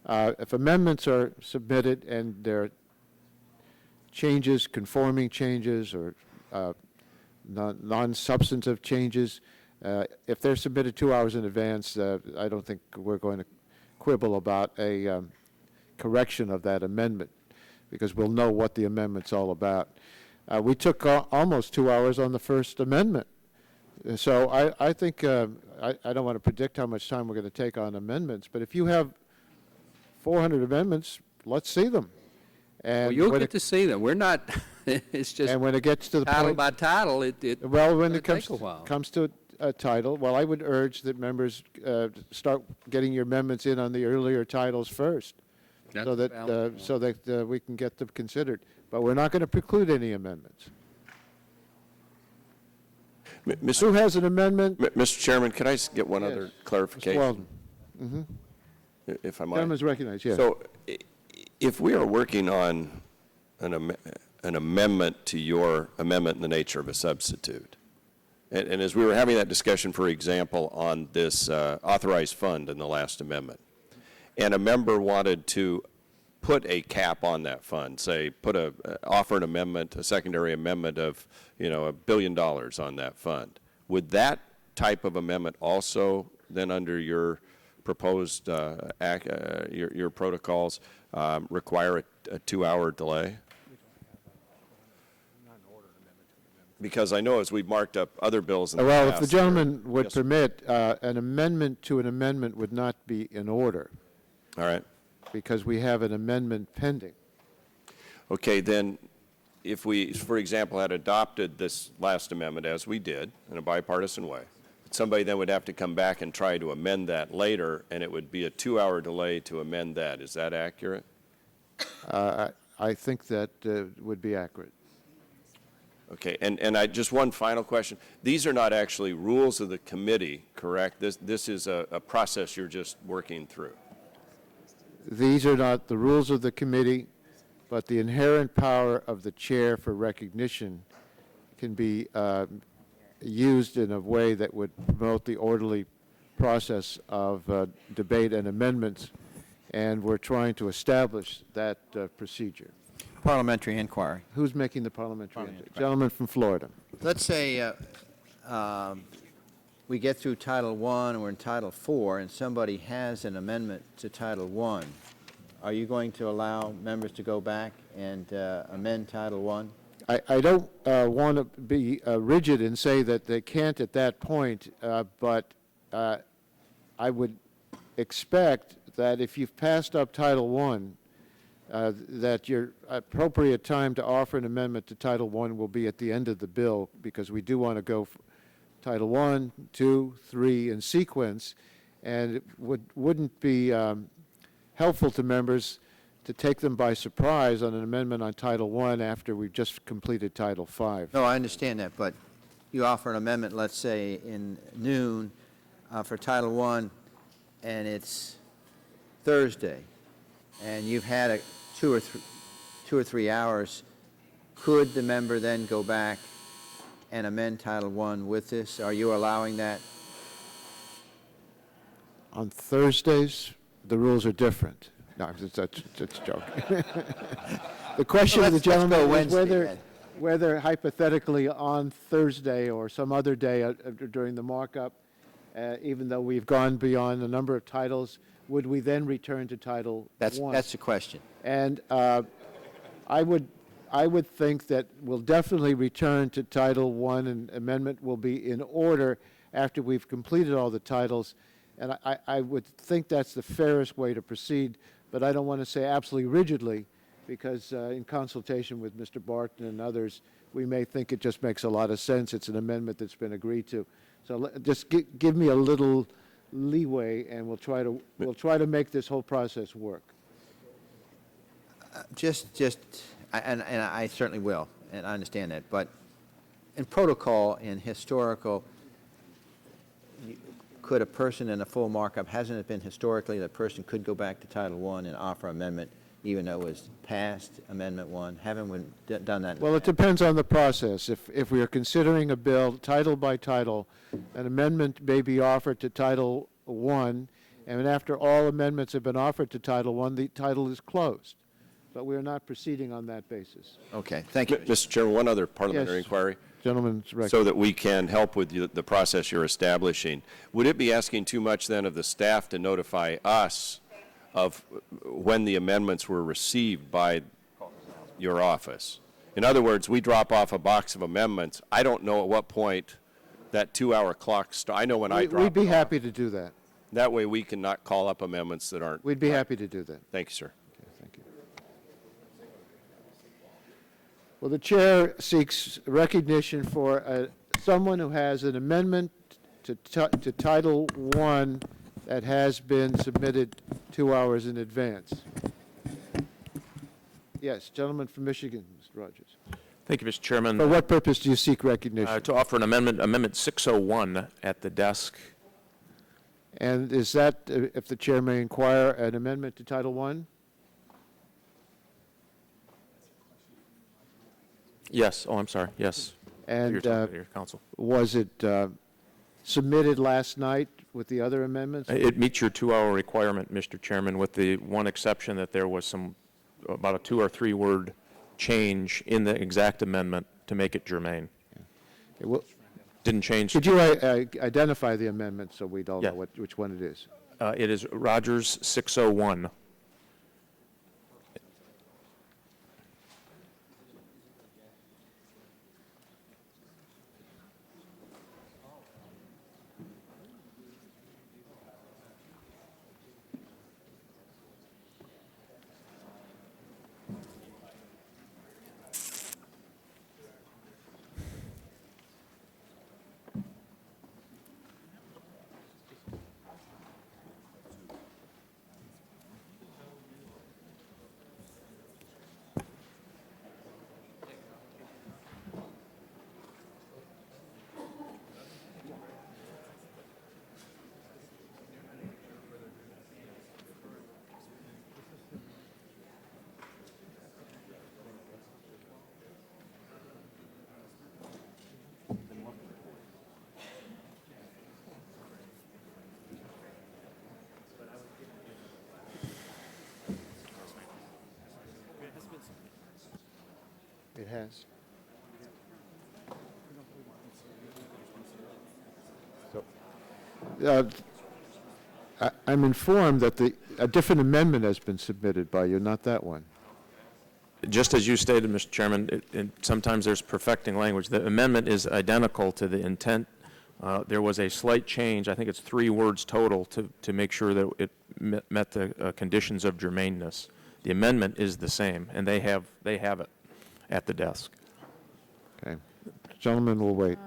If amendments are submitted and there are changes, conforming changes, or non-substantive changes, if they're submitted 2 hours in advance, I don't think we're going to quibble about a correction of that amendment, because we'll know what the amendment's all about. We took almost 2 hours on the first amendment. So I think, I don't want to predict how much time we're going to take on amendments, but if you have 400 amendments, let's see them. And well, you'll get to see them. We're not, it's just and when it gets to the title point, by title, well, when it comes to a title, well, I would urge that members start getting your amendments in on the earlier titles first, so that we can get them considered. but we're not going to preclude any amendments. Mr. Who has an amendment? Mr. Chairman, could I get one Yes. other Mr. clarification? Walden. Mm-hmm. If I might. Gentleman's recognized, yes. So if we are working on an amendment to your amendment in the nature of a substitute, and as we were having that discussion, for example, on this authorized fund in the last amendment, and a member wanted to put a cap on that fund, say offer an amendment, a secondary amendment of, $1 billion on that fund, would that type of amendment also then under your proposed your protocols require a 2-hour delay? Because I know as we've marked up other bills in the Well, past, if the gentleman would yes, permit, an amendment to an amendment would not be in order. All right. Because we have an amendment pending. Okay, then if we, for example, had adopted this last amendment as we did in a bipartisan way, somebody then would have to come back and try to amend that later, and it would be a 2-hour delay to amend that. Is that accurate? I think that would be accurate. Okay, and just one final question. These are not actually rules of the committee, correct? This is a process you're just working through. These are not the rules of the committee, but the inherent power of the chair for recognition can be used in a way that would promote the orderly process of debate and amendments, and we're trying to establish that procedure. Parliamentary inquiry. Who's making the parliamentary inquiry? Gentleman from Florida. Let's say we get through Title I and we're in Title IV, and somebody has an amendment to Title I. Are you going to allow members to go back and amend Title I? I don't want to be rigid and say that they can't at that point, but I would expect that if you've passed up Title I, that your appropriate time to offer an amendment to Title I will be at the end of the bill, because we do want to go Title I, II, III in sequence, and it wouldn't be helpful to members to take them by surprise on an amendment on Title I after we've just completed Title V. No, I understand that, but you offer an amendment, let's say, in noon for Title I, and it's Thursday, and you've had 2 or 3 hours. Could the member then go back and amend Title I with this? Are you allowing that? On Thursdays, the rules are different. No, it's a joke. The question of the gentleman is whether hypothetically on Thursday or some other day during the markup, even though we've gone beyond a number of titles, would we then return to Title I? That's the question. And I would think that we'll definitely return to Title I, and amendment will be in order after we've completed all the titles. And I would think that's the fairest way to proceed, but I don't want to say absolutely rigidly, because in consultation with Mr. Barton and others, we may think it just makes a lot of sense. It's an amendment that's been agreed to. So just give me a little leeway, and we'll try to make this whole process work. And I certainly will, and I understand that, but in protocol, in historical, could a person in a full markup, hasn't it been historically that a person could go back to Title I and offer amendment even though it was past Amendment 1? Haven't we done that? Well, it depends on the process. If we are considering a bill title by title, an amendment may be offered to Title I, and after all amendments have been offered to Title I, the title is closed. But we are not proceeding on that basis. Okay, thank you. Mr. Chairman, one other parliamentary inquiry. Gentleman's recognized. So that we can help with the process you're establishing. Would it be asking too much then of the staff to notify us of when the amendments were received by your office? In other words, we drop off a box of amendments. I don't know at what point that 2-hour clock starts. I know when I drop We'd be happy to do that. That way we can not call up amendments that aren't. We'd be happy to do that. Thank you, sir. Well, the chair seeks recognition for someone who has an amendment to Title I that has been submitted 2 hours in advance. Yes, gentleman from Michigan. Mr. Rogers. Thank you, Mr. Chairman. For what purpose do you seek recognition? To offer an amendment, Amendment 601 at the desk. And is that, if the chair may inquire, an amendment to Title I? Yes. Oh, I'm sorry. Yes. And You're talking to your counsel. was it submitted last night with the other amendments? It meets your 2-hour requirement, Mr. Chairman, with the one exception that there was about a 2 or 3 word change in the exact amendment to make it germane. Okay, well, didn't change. Could you identify the amendment so we'd all know which one it is? It is Rogers 601. It has. So, I'm informed that a different amendment has been submitted by you, not that one. Just as you stated, Mr. Chairman, sometimes there's perfecting language. The amendment is identical to the intent. There was a slight change. I think it's 3 words total to make sure that it met the conditions of germaneness. The amendment is the same, and they have it at the desk. Okay. Gentlemen will wait.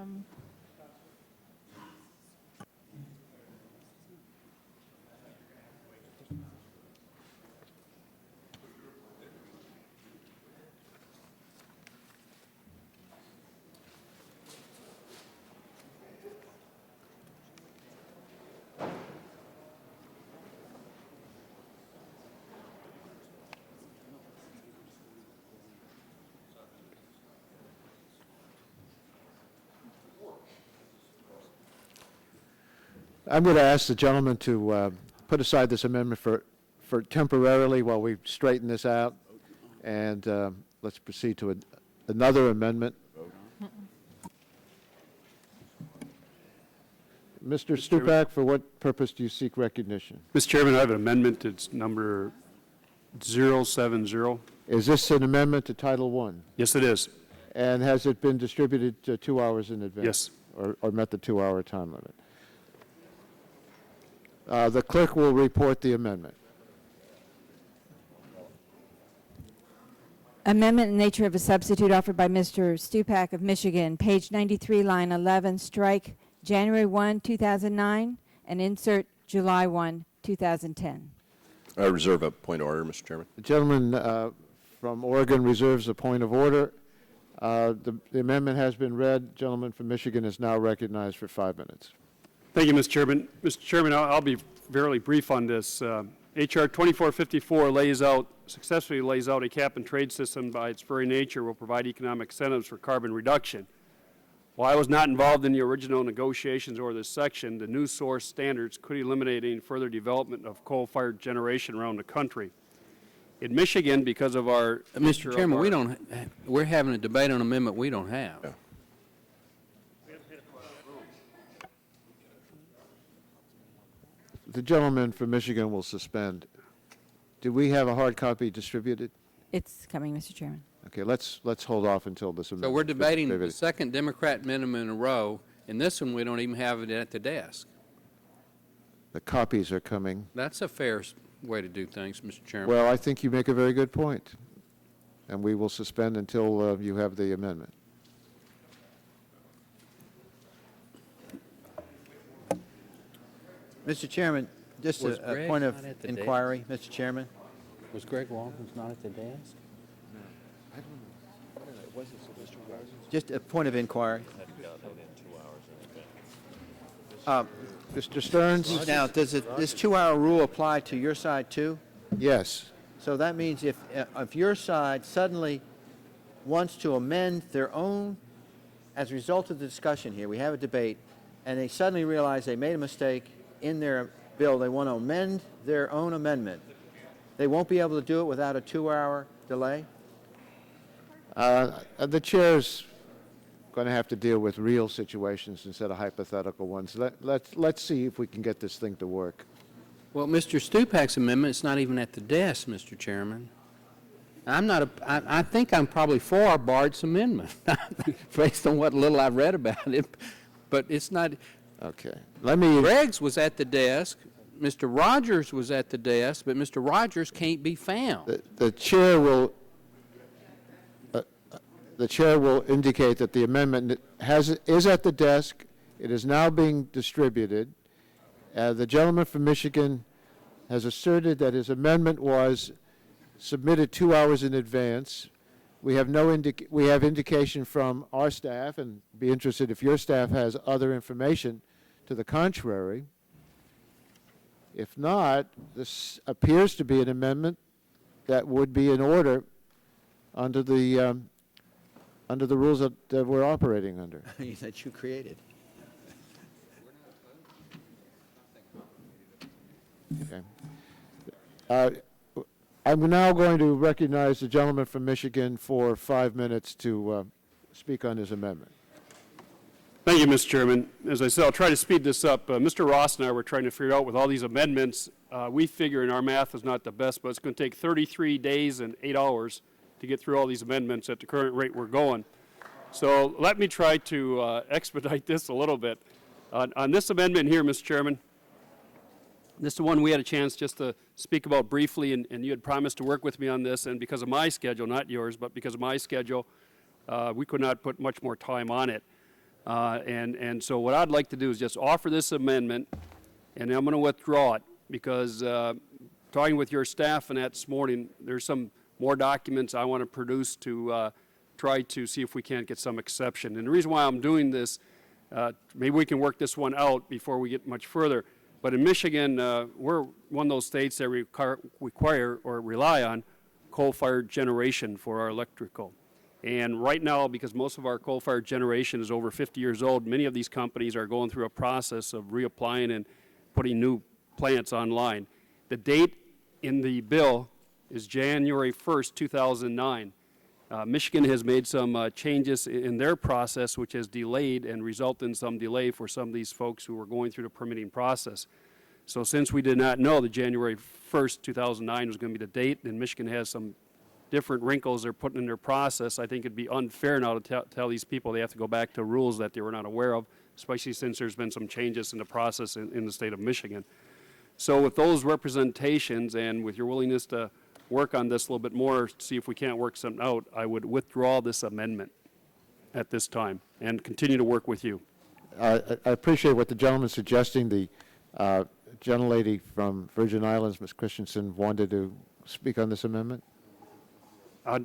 I'm going to ask the gentleman to put aside this amendment for temporarily while we straighten this out, and let's proceed to another amendment. Mr. Stupak, for what purpose do you seek recognition? Mr. Chairman, I have an amendment. It's number 070. Is this an amendment to Title I? Yes, it is. And has it been distributed 2 hours in advance? Yes. Or met the 2-hour time limit? The clerk will report the amendment. Amendment in nature of a substitute offered by Mr. Stupak of Michigan, page 93, line 11, strike January 1, 2009, and insert July 1, 2010. I reserve a point of order, Mr. Chairman. The gentleman from Oregon reserves a point of order. The amendment has been read. The gentleman from Michigan is now recognized for 5 minutes. Thank you, Mr. Chairman. Mr. Chairman, I'll be fairly brief on this. H.R. 2454 successfully lays out a cap-and-trade system by its very nature will provide economic incentives for carbon reduction. While I was not involved in the original negotiations or this section, the new source standards could eliminate any further development of coal-fired generation around the country. In Michigan, because of our... Mr. Chairman, we're having a debate on an amendment we don't have. Yeah. The gentleman from Michigan will suspend. Do we have a hard copy distributed? It's coming, Mr. Chairman. Okay, let's hold off until this amendment. So we're debating the second Democrat amendment in a row, and this one we don't even have it at the desk. The copies are coming. That's a fair way to do things, Mr. Chairman. Well, I think you make a very good point, and we will suspend until you have the amendment. Mr. Chairman, just a point of inquiry, Mr. Chairman. Was Greg Walters not at the desk? I don't know. Just a point of inquiry. Mr. Stearns? Now, does this 2-hour rule apply to your side too? Yes. So that means if your side suddenly wants to amend their own, as a result of the discussion here, we have a debate, and they suddenly realize they made a mistake in their bill, they want to amend their own amendment, they won't be able to do it without a 2-hour delay? The chair's going to have to deal with real situations instead of hypothetical ones. Let's see if we can get this thing to work. Well, Mr. Stupak's amendment is not even at the desk, Mr. Chairman. I think I'm probably for Bart's amendment, based on what little I've read about it, but it's not. Okay. Greg's was at the desk, Mr. Rogers was at the desk, but Mr. Rogers can't be found. The chair will indicate that the amendment is at the desk. It is now being distributed. The gentleman from Michigan has asserted that his amendment was submitted 2 hours in advance. We have indication from our staff, and be interested if your staff has other information to the contrary. If not, this appears to be an amendment that would be in order under the rules that we're operating under. That you created. Okay. I'm now going to recognize the gentleman from Michigan for 5 minutes to speak on his amendment. Thank you, Mr. Chairman. As I said, I'll try to speed this up. Mr. Ross and I were trying to figure out with all these amendments, we figure, and our math is not the best, but it's going to take 33 days and 8 hours to get through all these amendments at the current rate we're going. So let me try to expedite this a little bit. On this amendment here, Mr. Chairman, this is the one we had a chance just to speak about briefly, and you had promised to work with me on this, and because of my schedule, not yours, but because of my schedule, we could not put much more time on it. And so what I'd like to do is just offer this amendment, and I'm going to withdraw it, because talking with your staff and that this morning, there's some more documents I want to produce to try to see if we can't get some exception. And the reason why I'm doing this, maybe we can work this one out before we get much further. But in Michigan, we're one of those states that require or rely on coal-fired generation for our electrical. And right now, because most of our coal-fired generation is over 50 years old, many of these companies are going through a process of reapplying and putting new plants online. The date in the bill is January 1st, 2009. Michigan has made some changes in their process, which has delayed and resulted in some delay for some of these folks who were going through the permitting process. So since we did not know that January 1st, 2009 was going to be the date, and Michigan has some different wrinkles they're putting in their process, I think it'd be unfair now to tell these people they have to go back to rules that they were not aware of, especially since there's been some changes in the process in the state of Michigan. So with those representations and with your willingness to work on this a little bit more, see if we can't work something out, I would withdraw this amendment at this time and continue to work with you. I appreciate what the gentleman's suggesting. The gentlelady from Virgin Islands, Ms. Christensen, wanted to speak on this amendment. Oh,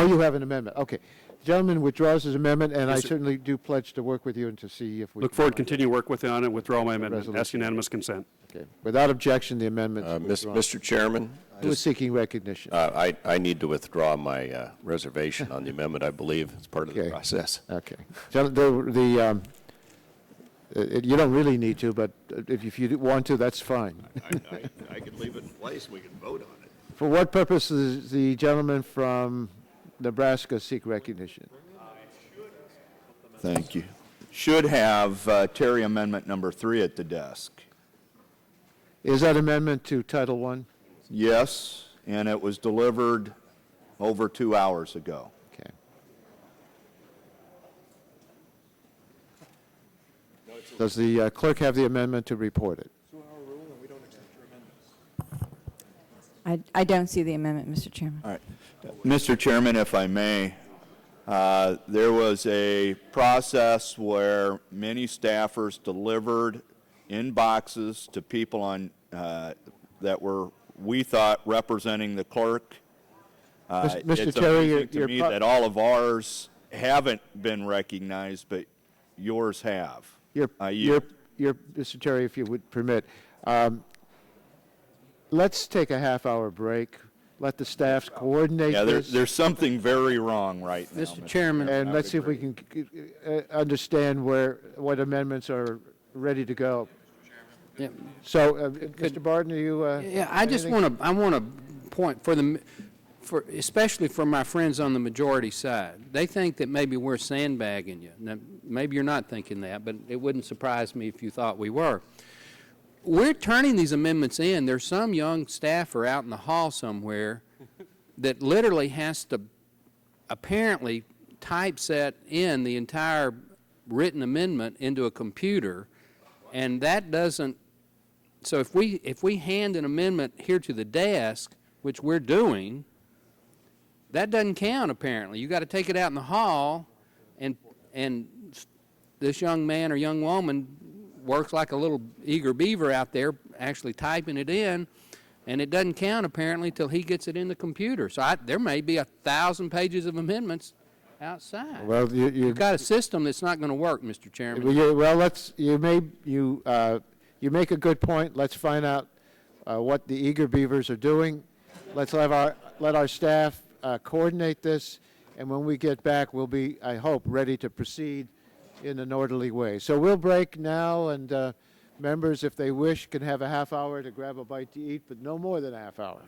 you have an amendment. Okay. The gentleman withdraws his amendment, and Yes, I sir. certainly do pledge to work with you and to see if we Look forward to continue to work with you on it, withdraw my amendment, Resolution. ask unanimous consent. Okay. Without objection, the amendment is withdrawn. Mr. Chairman? Who is seeking recognition? I need to withdraw my reservation on the amendment. I believe it's part of the process. Okay. You don't really need to, but if you want to, that's fine. I could leave it in place, we can vote on it. For what purpose does the gentleman from Nebraska seek recognition? Thank you. Should have Terry Amendment number 3 at the desk. Is that amendment to Title I? Yes, and it was delivered over 2 hours ago. Okay. Does the clerk have the amendment to report it? I don't see the amendment, Mr. Chairman. All right. Mr. Chairman, if I may, there was a process where many staffers delivered in boxes to people on that were, we thought, representing the clerk. Mr. It's Terry, amazing you're- to you're me pro- that all of ours haven't been recognized, but yours have. I yield. Mr. Terry, if you would permit, let's take a half-hour break. Let the staffs coordinate Yeah, this. there's something very wrong right now. Mr. Chairman. And let's see if we can understand what amendments are ready to go. Yeah. So, Mr. Barton, are you? Yeah, I just anything? want to point for especially for my friends on the majority side. They think that maybe we're sandbagging you. Now, maybe you're not thinking that, but it wouldn't surprise me if you thought we were. We're turning these amendments in. There's some young staffer out in the hall somewhere that literally has to apparently typeset in the entire written amendment into a computer, and that doesn't. So if we hand an amendment here to the desk, which we're doing, that doesn't count apparently. You got to take it out in the hall, and this young man or young woman works like a little eager beaver out there actually typing it in, and it doesn't count apparently till he gets it in the computer. So there may be 1,000 pages of amendments outside. Well, you've got a system that's not going to work, Mr. Chairman. Well, you make a good point. Let's find out what the eager beavers are doing. Let's let our staff coordinate this, and when we get back, we'll be, I hope, ready to proceed in an orderly way. So we'll break now, and members, if they wish, can have a half hour to grab a bite to eat, but no more than a half hour.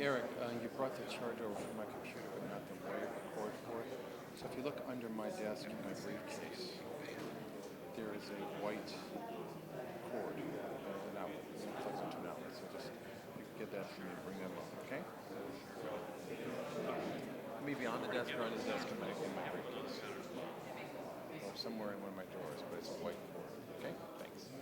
Eric, you brought the charge over from my computer, but not the wire cord for it. So if you look under my desk in my briefcase, there is a white cord, an outlet, it plugs into an outlet. So just if you could get that for me, bring that along, okay? Maybe on the desk or on his desk in my briefcase. Or somewhere in one of my drawers, but it's a white cord, okay? Thanks.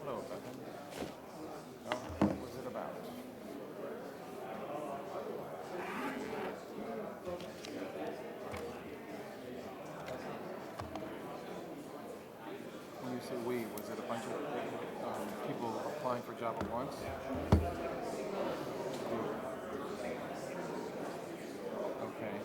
Hello, Beth. What was it about? When you say we, was it a bunch of people applying for a job at once? Okay.